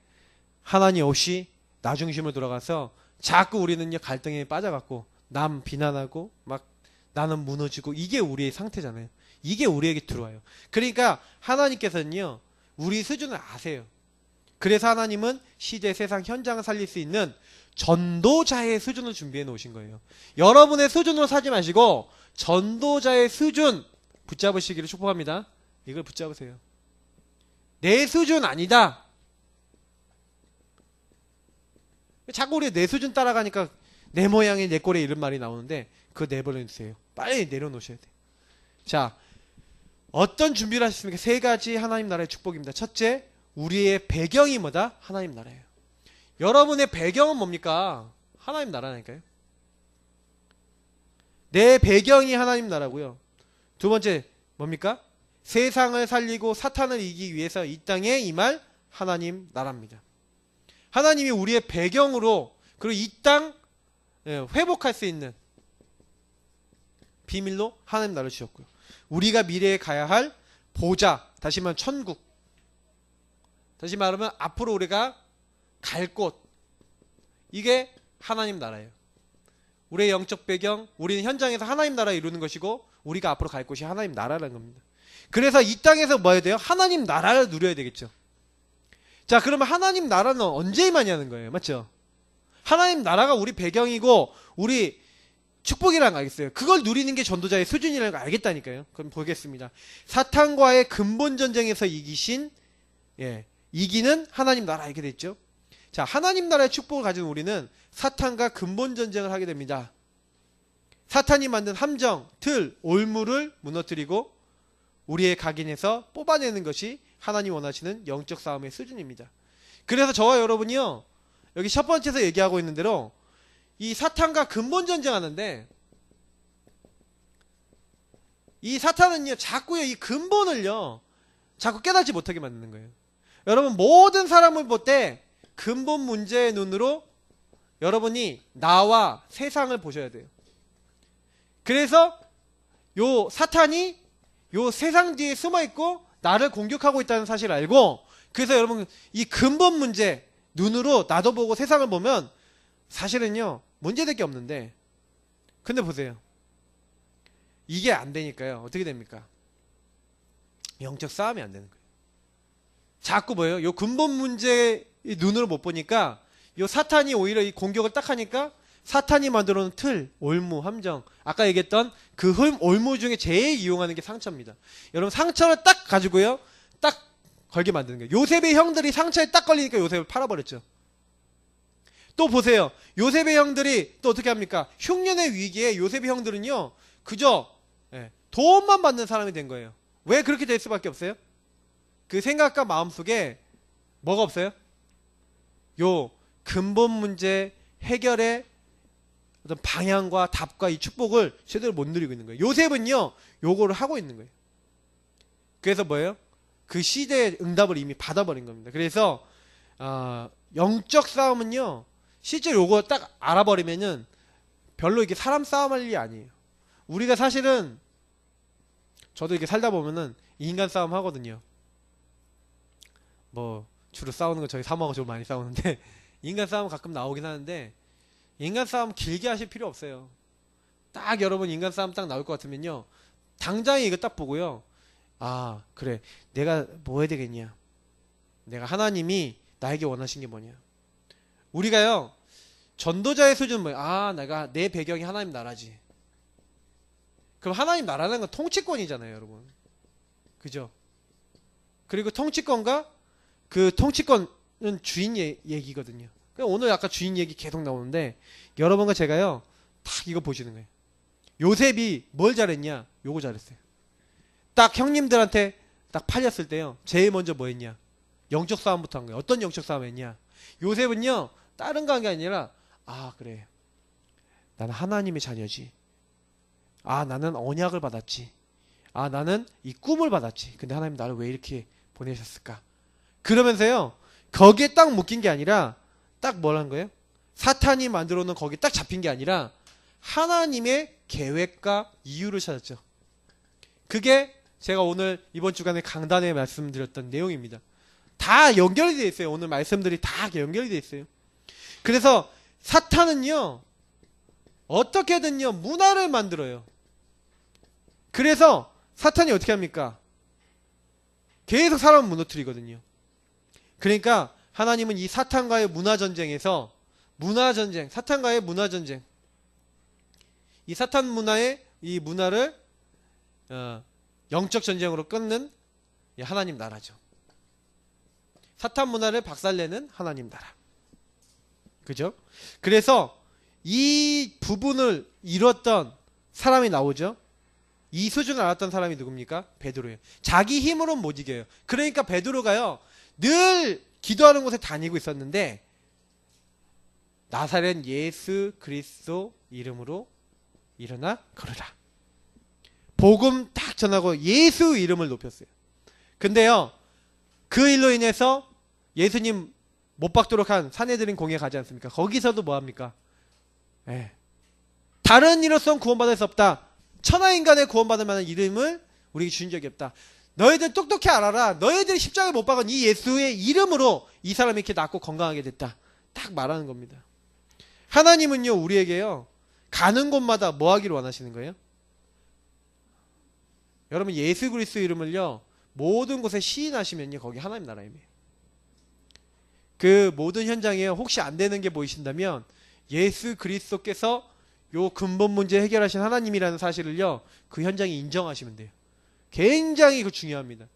하나님 없이 나 중심으로 돌아가서 자꾸 우리는요 갈등에 빠져갖고 남 비난하고 막 나는 무너지고, 이게 우리의 상태잖아요. 이게 우리에게 들어와요. 그러니까 하나님께서는요 우리 수준을 아세요. 그래서 하나님은 시대 세상 현장을 살릴 수 있는 전도자의 수준을 준비해 놓으신 거예요. 여러분의 수준으로 사지 마시고 전도자의 수준 붙잡으시기를 축복합니다. 이걸 붙잡으세요. 내 수준 아니다. 자꾸 우리 내 수준 따라가니까 내 모양이 내 꼴에 이런 말이 나오는데 그거 내버려주세요. 빨리 내려놓으셔야 돼요. 자, 어떤 준비를 하셨습니까? 세 가지 하나님 나라의 축복입니다. 첫째, 우리의 배경이 뭐다? 하나님 나라예요. 여러분의 배경은 뭡니까? 하나님 나라니까요. 내 배경이 하나님 나라고요. 두 번째 뭡니까? 세상을 살리고 사탄을 이기기 위해서 이 땅에 임할 하나님 나라입니다. 하나님이 우리의 배경으로, 그리고 이 땅 회복할 수 있는 비밀로 하나님 나라를 주셨고요. 우리가 미래에 가야 할 보좌, 다시 말하면 천국, 다시 말하면 앞으로 우리가 갈 곳, 이게 하나님 나라예요. 우리의 영적 배경, 우리는 현장에서 하나님 나라를 이루는 것이고 우리가 앞으로 갈 곳이 하나님 나라라는 겁니다. 그래서 이 땅에서 뭐 해야 돼요? 하나님 나라를 누려야 되겠죠. 자, 그러면 하나님 나라는 언제 임하냐는 거예요. 맞죠? 하나님 나라가 우리 배경이고 우리 축복이라는 거 알겠어요. 그걸 누리는 게 전도자의 수준이라는 거 알겠다니까요. 그럼 보겠습니다. 사탄과의 근본 전쟁에서 이기는 하나님 나라, 이렇게 됐죠. 자, 하나님 나라의 축복을 가진 우리는 사탄과 근본 전쟁을 하게 됩니다. 사탄이 만든 함정, 틀, 올무를 무너뜨리고 우리의 각인에서 뽑아내는 것이 하나님 원하시는 영적 싸움의 수준입니다. 그래서 저와 여러분이요, 여기 첫 번째에서 얘기하고 있는 대로 이 사탄과 근본 전쟁하는데, 이 사탄은요 자꾸요 이 근본을요 자꾸 깨닫지 못하게 만드는 거예요. 여러분, 모든 사람을 볼 때 근본 문제의 눈으로 여러분이 나와 세상을 보셔야 돼요. 그래서 요 사탄이 요 세상 뒤에 숨어있고 나를 공격하고 있다는 사실을 알고, 그래서 여러분 이 근본 문제 눈으로 나도 보고 세상을 보면 사실은요 문제될 게 없는데, 근데 보세요, 이게 안 되니까요 어떻게 됩니까? 영적 싸움이 안 되는 거예요. 자꾸 뭐예요? 요 근본 문제 눈으로 못 보니까 요 사탄이 오히려 이 공격을 딱 하니까 사탄이 만들어 놓은 틀, 올무, 함정, 아까 얘기했던 그 올무 중에 제일 이용하는 게 상처입니다. 여러분, 상처를 딱 가지고요 딱 걸게 만드는 거예요. 요셉의 형들이 상처에 딱 걸리니까 요셉을 팔아버렸죠. 또 보세요, 요셉의 형들이 또 어떻게 합니까? 흉년의 위기에 요셉의 형들은요 그저 도움만 받는 사람이 된 거예요. 왜 그렇게 될 수밖에 없어요? 그 생각과 마음속에 뭐가 없어요? 요 근본 문제 해결의 어떤 방향과 답과 이 축복을 제대로 못 누리고 있는 거예요. 요셉은요 요거를 하고 있는 거예요. 그래서 뭐예요? 그 시대의 응답을 이미 받아버린 겁니다. 그래서 영적 싸움은요 실제로 요거 딱 알아버리면은 별로 이렇게 사람 싸움할 일이 아니에요. 우리가 사실은, 저도 이렇게 살다 보면은 인간 싸움 하거든요. 뭐 주로 싸우는 건 저희 사모하고 좀 많이 싸우는데 인간 싸움 가끔 나오긴 하는데, 인간 싸움 길게 하실 필요 없어요. 딱 여러분 인간 싸움 딱 나올 것 같으면요 당장에 이거 딱 보고요, 아 그래 내가 뭐 해야 되겠냐, 내가 하나님이 나에게 원하신 게 뭐냐. 우리가요 전도자의 수준은 뭐예요? 아 내가 내 배경이 하나님 나라지. 그럼 하나님 나라는 건 통치권이잖아요 여러분, 그죠? 그리고 통치권과 그 통치권은 주인 얘기거든요. 오늘 아까 주인 얘기 계속 나오는데, 여러분과 제가요 딱 이거 보시는 거예요. 요셉이 뭘 잘했냐? 요거 잘했어요. 딱 형님들한테 딱 팔렸을 때요 제일 먼저 뭐 했냐? 영적 싸움부터 한 거예요. 어떤 영적 싸움 했냐? 요셉은요 다른 거 한 게 아니라, 아 그래 나는 하나님의 자녀지, 아 나는 언약을 받았지, 아 나는 이 꿈을 받았지, 근데 하나님 나를 왜 이렇게 보내셨을까? 그러면서요 거기에 딱 묶인 게 아니라 딱 뭐라는 거예요? 사탄이 만들어 놓은 거기에 딱 잡힌 게 아니라 하나님의 계획과 이유를 찾았죠. 그게 제가 오늘 이번 주간에 강단에 말씀드렸던 내용입니다. 다 연결이 되어 있어요. 오늘 말씀들이 다 연결이 되어 있어요. 그래서 사탄은요 어떻게든요 문화를 만들어요. 그래서 사탄이 어떻게 합니까? 계속 사람을 무너뜨리거든요. 그러니까 하나님은 이 사탄과의 문화전쟁에서, 문화전쟁, 사탄과의 문화전쟁, 이 사탄 문화의 이 문화를 영적 전쟁으로 끊는 하나님 나라죠. 사탄 문화를 박살내는 하나님 나라, 그죠? 그래서 이 부분을 이뤘던 사람이 나오죠. 이 수준을 알았던 사람이 누굽니까? 베드로예요. 자기 힘으로는 못 이겨요. 그러니까 베드로가요 늘 기도하는 곳에 다니고 있었는데, 나사렛 예수 그리스도 이름으로 일어나 걸으라, 복음 딱 전하고 예수 이름을 높였어요. 근데요 그 일로 인해서 예수님 못 박도록 한 산헤드린 공회에 가지 않습니까? 거기서도 뭐합니까? 다른 이로선 구원받을 수 없다. 천하인간의 구원받을 만한 이름을 우리에게 주신 적이 없다. 너희들 똑똑히 알아라. 너희들이 십자가에 못 박은 이 예수의 이름으로 이 사람이 이렇게 낫고 건강하게 됐다. 딱 말하는 겁니다. 하나님은요, 우리에게요, 가는 곳마다 뭐 하기를 원하시는 거예요? 여러분, 예수 그리스도 이름을요, 모든 곳에 시인하시면요, 거기 하나님 나라입니다. 그 모든 현장에 혹시 안 되는 게 보이신다면 예수 그리스도께서 요 근본 문제 해결하신 하나님이라는 사실을요, 그 현장에 인정하시면 돼요. 굉장히 그 중요합니다.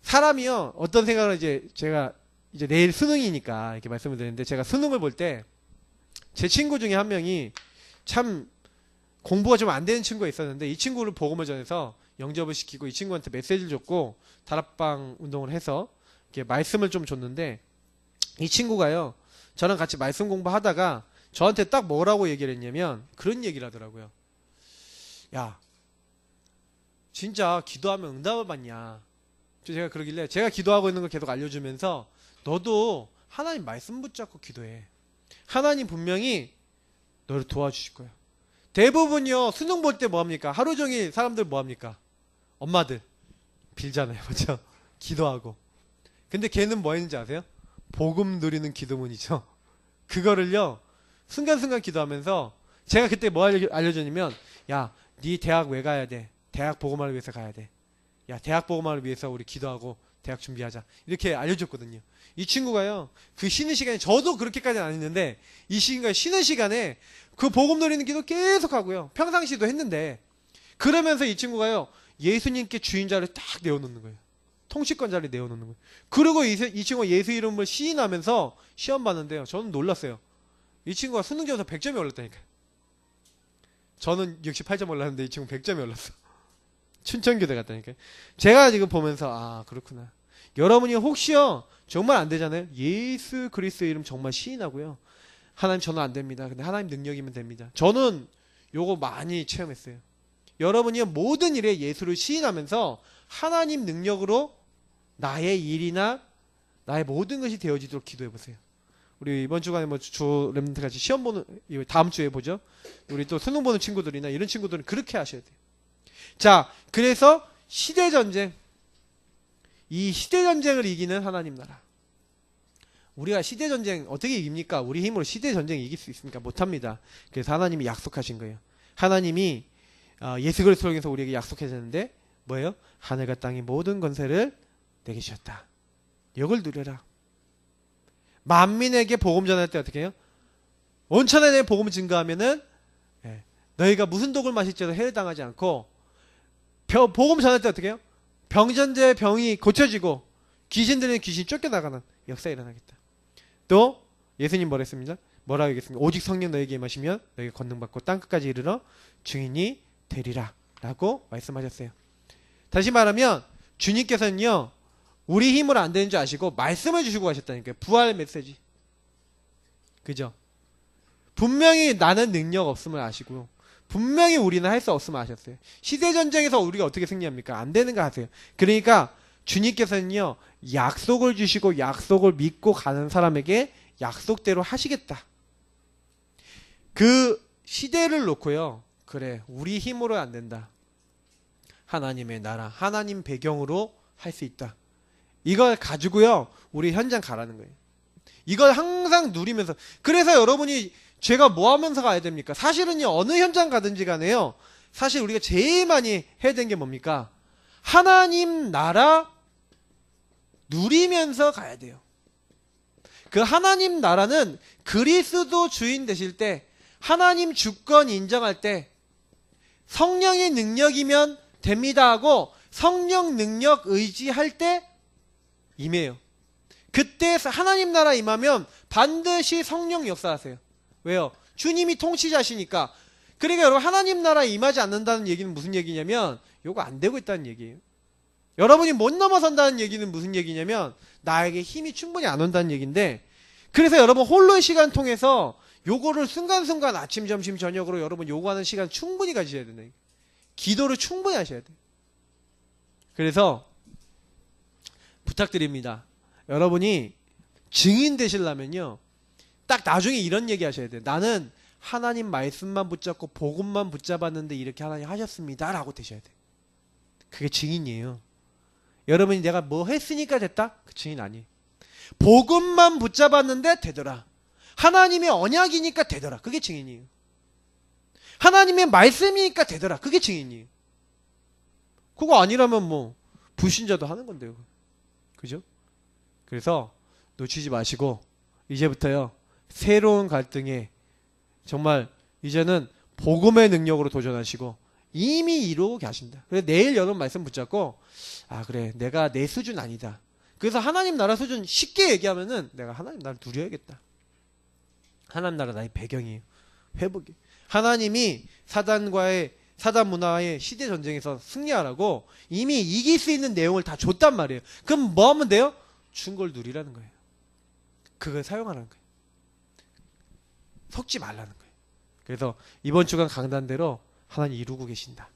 사람이요, 어떤 생각을 제가 내일 수능이니까 이렇게 말씀을 드리는데, 제가 수능을 볼 때 제 친구 중에 한 명이 참 공부가 좀 안 되는 친구가 있었는데, 이 친구를 복음을 전해서 영접을 시키고 이 친구한테 메시지를 줬고 다락방 운동을 해서 이렇게 말씀을 좀 줬는데, 이 친구가요, 저랑 같이 말씀 공부하다가 저한테 딱 뭐라고 얘기를 했냐면 그런 얘기를 하더라고요. 야, 진짜 기도하면 응답을 받냐. 제가 그러길래 제가 기도하고 있는 걸 계속 알려주면서 너도 하나님 말씀 붙잡고 기도해. 하나님 분명히 너를 도와주실 거야. 대부분요, 수능 볼 때 뭐합니까? 하루 종일 사람들 뭐합니까? 엄마들 빌잖아요. 맞죠? 기도하고. 근데 걔는 뭐 했는지 아세요? 복음 누리는 기도문이죠. 그거를요, 순간순간 기도하면서 제가 그때 뭐 알려줬냐면, 야, 네 대학 왜 가야 돼? 대학 복음화를 위해서 가야 돼. 야, 대학 복음화를 위해서 우리 기도하고 대학 준비하자. 이렇게 알려줬거든요. 이 친구가요, 그 쉬는 시간에, 저도 그렇게까지는 안 했는데 이 친구가 쉬는 시간에 그 복음 누리는 기도 계속 하고요, 평상시도 했는데, 그러면서 이 친구가요, 예수님께 주인자를 딱 내어놓는 거예요. 통치권자를 내어놓는 거예요. 그리고 이 친구가 예수 이름을 시인하면서 시험 봤는데요, 저는 놀랐어요. 이 친구가 수능 점수 100점이 올랐다니까요. 저는 68점 올랐는데 이 친구 100점이 올랐어. 춘천교대 갔다니까요. 제가 지금 보면서, 아, 그렇구나. 여러분이 혹시요, 정말 안 되잖아요. 예수 그리스도 이름 정말 시인하고요, 하나님 저는 안 됩니다. 근데 하나님 능력이면 됩니다. 저는 요거 많이 체험했어요. 여러분이 모든 일에 예수를 시인하면서 하나님 능력으로 나의 일이나 나의 모든 것이 되어지도록 기도해보세요. 우리 이번 주간에 뭐 주 렘넌트 같이 시험 보는, 다음 주에 보죠. 우리 또 수능 보는 친구들이나 이런 친구들은 그렇게 하셔야 돼요. 자, 그래서 시대전쟁, 이 시대전쟁을 이기는 하나님 나라. 우리가 시대전쟁 어떻게 이깁니까? 우리 힘으로 시대전쟁 이길 수 있습니까? 못합니다. 그래서 하나님이 약속하신 거예요. 하나님이 예수 그리스도를 통해서 우리에게 약속하셨는데 뭐예요? 하늘과 땅의 모든 권세를 내게 주셨다. 이걸 누려라. 만민에게 복음 전할 때 어떻게 해요? 온천에 대해 복음을 증거하면은, 너희가 무슨 독을 마실지라도 해를 당하지 않고, 복음 전할 때 어떻게 해요? 병전자의 병이 고쳐지고 귀신들은 귀신이 쫓겨나가는 역사가 일어나겠다. 또 예수님 뭐랬습니다? 뭐라고 얘기했습니까? 오직 성령 너에게 임하시면 너희가 권능받고 땅끝까지 이르러 증인이 되리라 라고 말씀하셨어요. 다시 말하면 주님께서는요, 우리 힘으로 안 되는 줄 아시고 말씀을 주시고 가셨다니까요. 부활 메시지. 그죠? 분명히 나는 능력 없음을 아시고요, 분명히 우리는 할 수 없음을 아셨어요. 시대전쟁에서 우리가 어떻게 승리합니까? 안 되는 거 아세요. 그러니까 주님께서는요, 약속을 주시고 약속을 믿고 가는 사람에게 약속대로 하시겠다. 그 시대를 놓고요, 그래, 우리 힘으로 안 된다. 하나님의 나라, 하나님 배경으로 할 수 있다. 이걸 가지고요, 우리 현장 가라는 거예요. 이걸 항상 누리면서. 그래서 여러분이 제가 뭐 하면서 가야 됩니까? 사실은요, 어느 현장 가든지 간에요, 사실 우리가 제일 많이 해야 되는 게 뭡니까? 하나님 나라 누리면서 가야 돼요. 그 하나님 나라는 그리스도 주인 되실 때, 하나님 주권 인정할 때, 성령의 능력이면 됩니다 하고 성령 능력 의지할 때 임해요. 그때 하나님 나라 임하면 반드시 성령 역사하세요. 왜요? 주님이 통치자시니까. 그러니까 여러분, 하나님 나라 임하지 않는다는 얘기는 무슨 얘기냐면 요거 안 되고 있다는 얘기예요. 여러분이 못 넘어선다는 얘기는 무슨 얘기냐면 나에게 힘이 충분히 안 온다는 얘기인데, 그래서 여러분 홀로의 시간 통해서 요거를 순간순간 아침 점심 저녁으로 여러분 요구하는 시간 충분히 가지셔야 된다. 기도를 충분히 하셔야 돼요. 그래서 부탁드립니다. 여러분이 증인 되시려면요, 딱 나중에 이런 얘기 하셔야 돼요. 나는 하나님 말씀만 붙잡고 복음만 붙잡았는데 이렇게 하나님 하셨습니다 라고 되셔야 돼. 그게 증인이에요. 여러분이 내가 뭐 했으니까 됐다? 그 증인 아니에요. 복음만 붙잡았는데 되더라. 하나님의 언약이니까 되더라. 그게 증인이에요. 하나님의 말씀이니까 되더라. 그게 증인이에요. 그거 아니라면 뭐 불신자도 하는 건데요. 그죠? 그래서 놓치지 마시고 이제부터요. 새로운 갈등에 정말 이제는 복음의 능력으로 도전하시고 이미 이루고 계십니다. 그래서 내일 여러분 말씀 붙잡고 아 그래 내가 내 수준 아니다. 그래서 하나님 나라 수준 쉽게 얘기하면은 내가 하나님 나라를 누려야겠다. 하나님 나라 나의 배경이에요. 회복이. 하나님이 사단 문화의 시대 전쟁에서 승리하라고 이미 이길 수 있는 내용을 다 줬단 말이에요. 그럼 뭐 하면 돼요? 준 걸 누리라는 거예요. 그걸 사용하라는 거예요. 속지 말라는 거예요. 그래서 이번 주간 강단대로 하나님 이루고 계신다.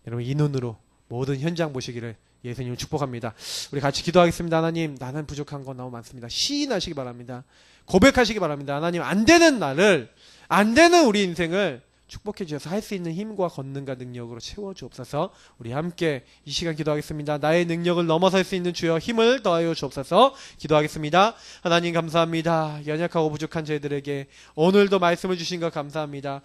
여러분 이 눈으로 모든 현장 보시기를 예수님을 축복합니다. 우리 같이 기도하겠습니다. 하나님 나는 부족한 건 너무 많습니다. 시인하시기 바랍니다. 고백하시기 바랍니다. 하나님 안 되는 나를 안 되는 우리 인생을 축복해 주셔서 할 수 있는 힘과 권능과 능력으로 채워 주옵소서. 우리 함께 이 시간 기도하겠습니다. 나의 능력을 넘어설 수 있는 주여 힘을 더하여 주옵소서. 기도하겠습니다. 하나님 감사합니다. 연약하고 부족한 저희들에게 오늘도 말씀을 주신 것 감사합니다.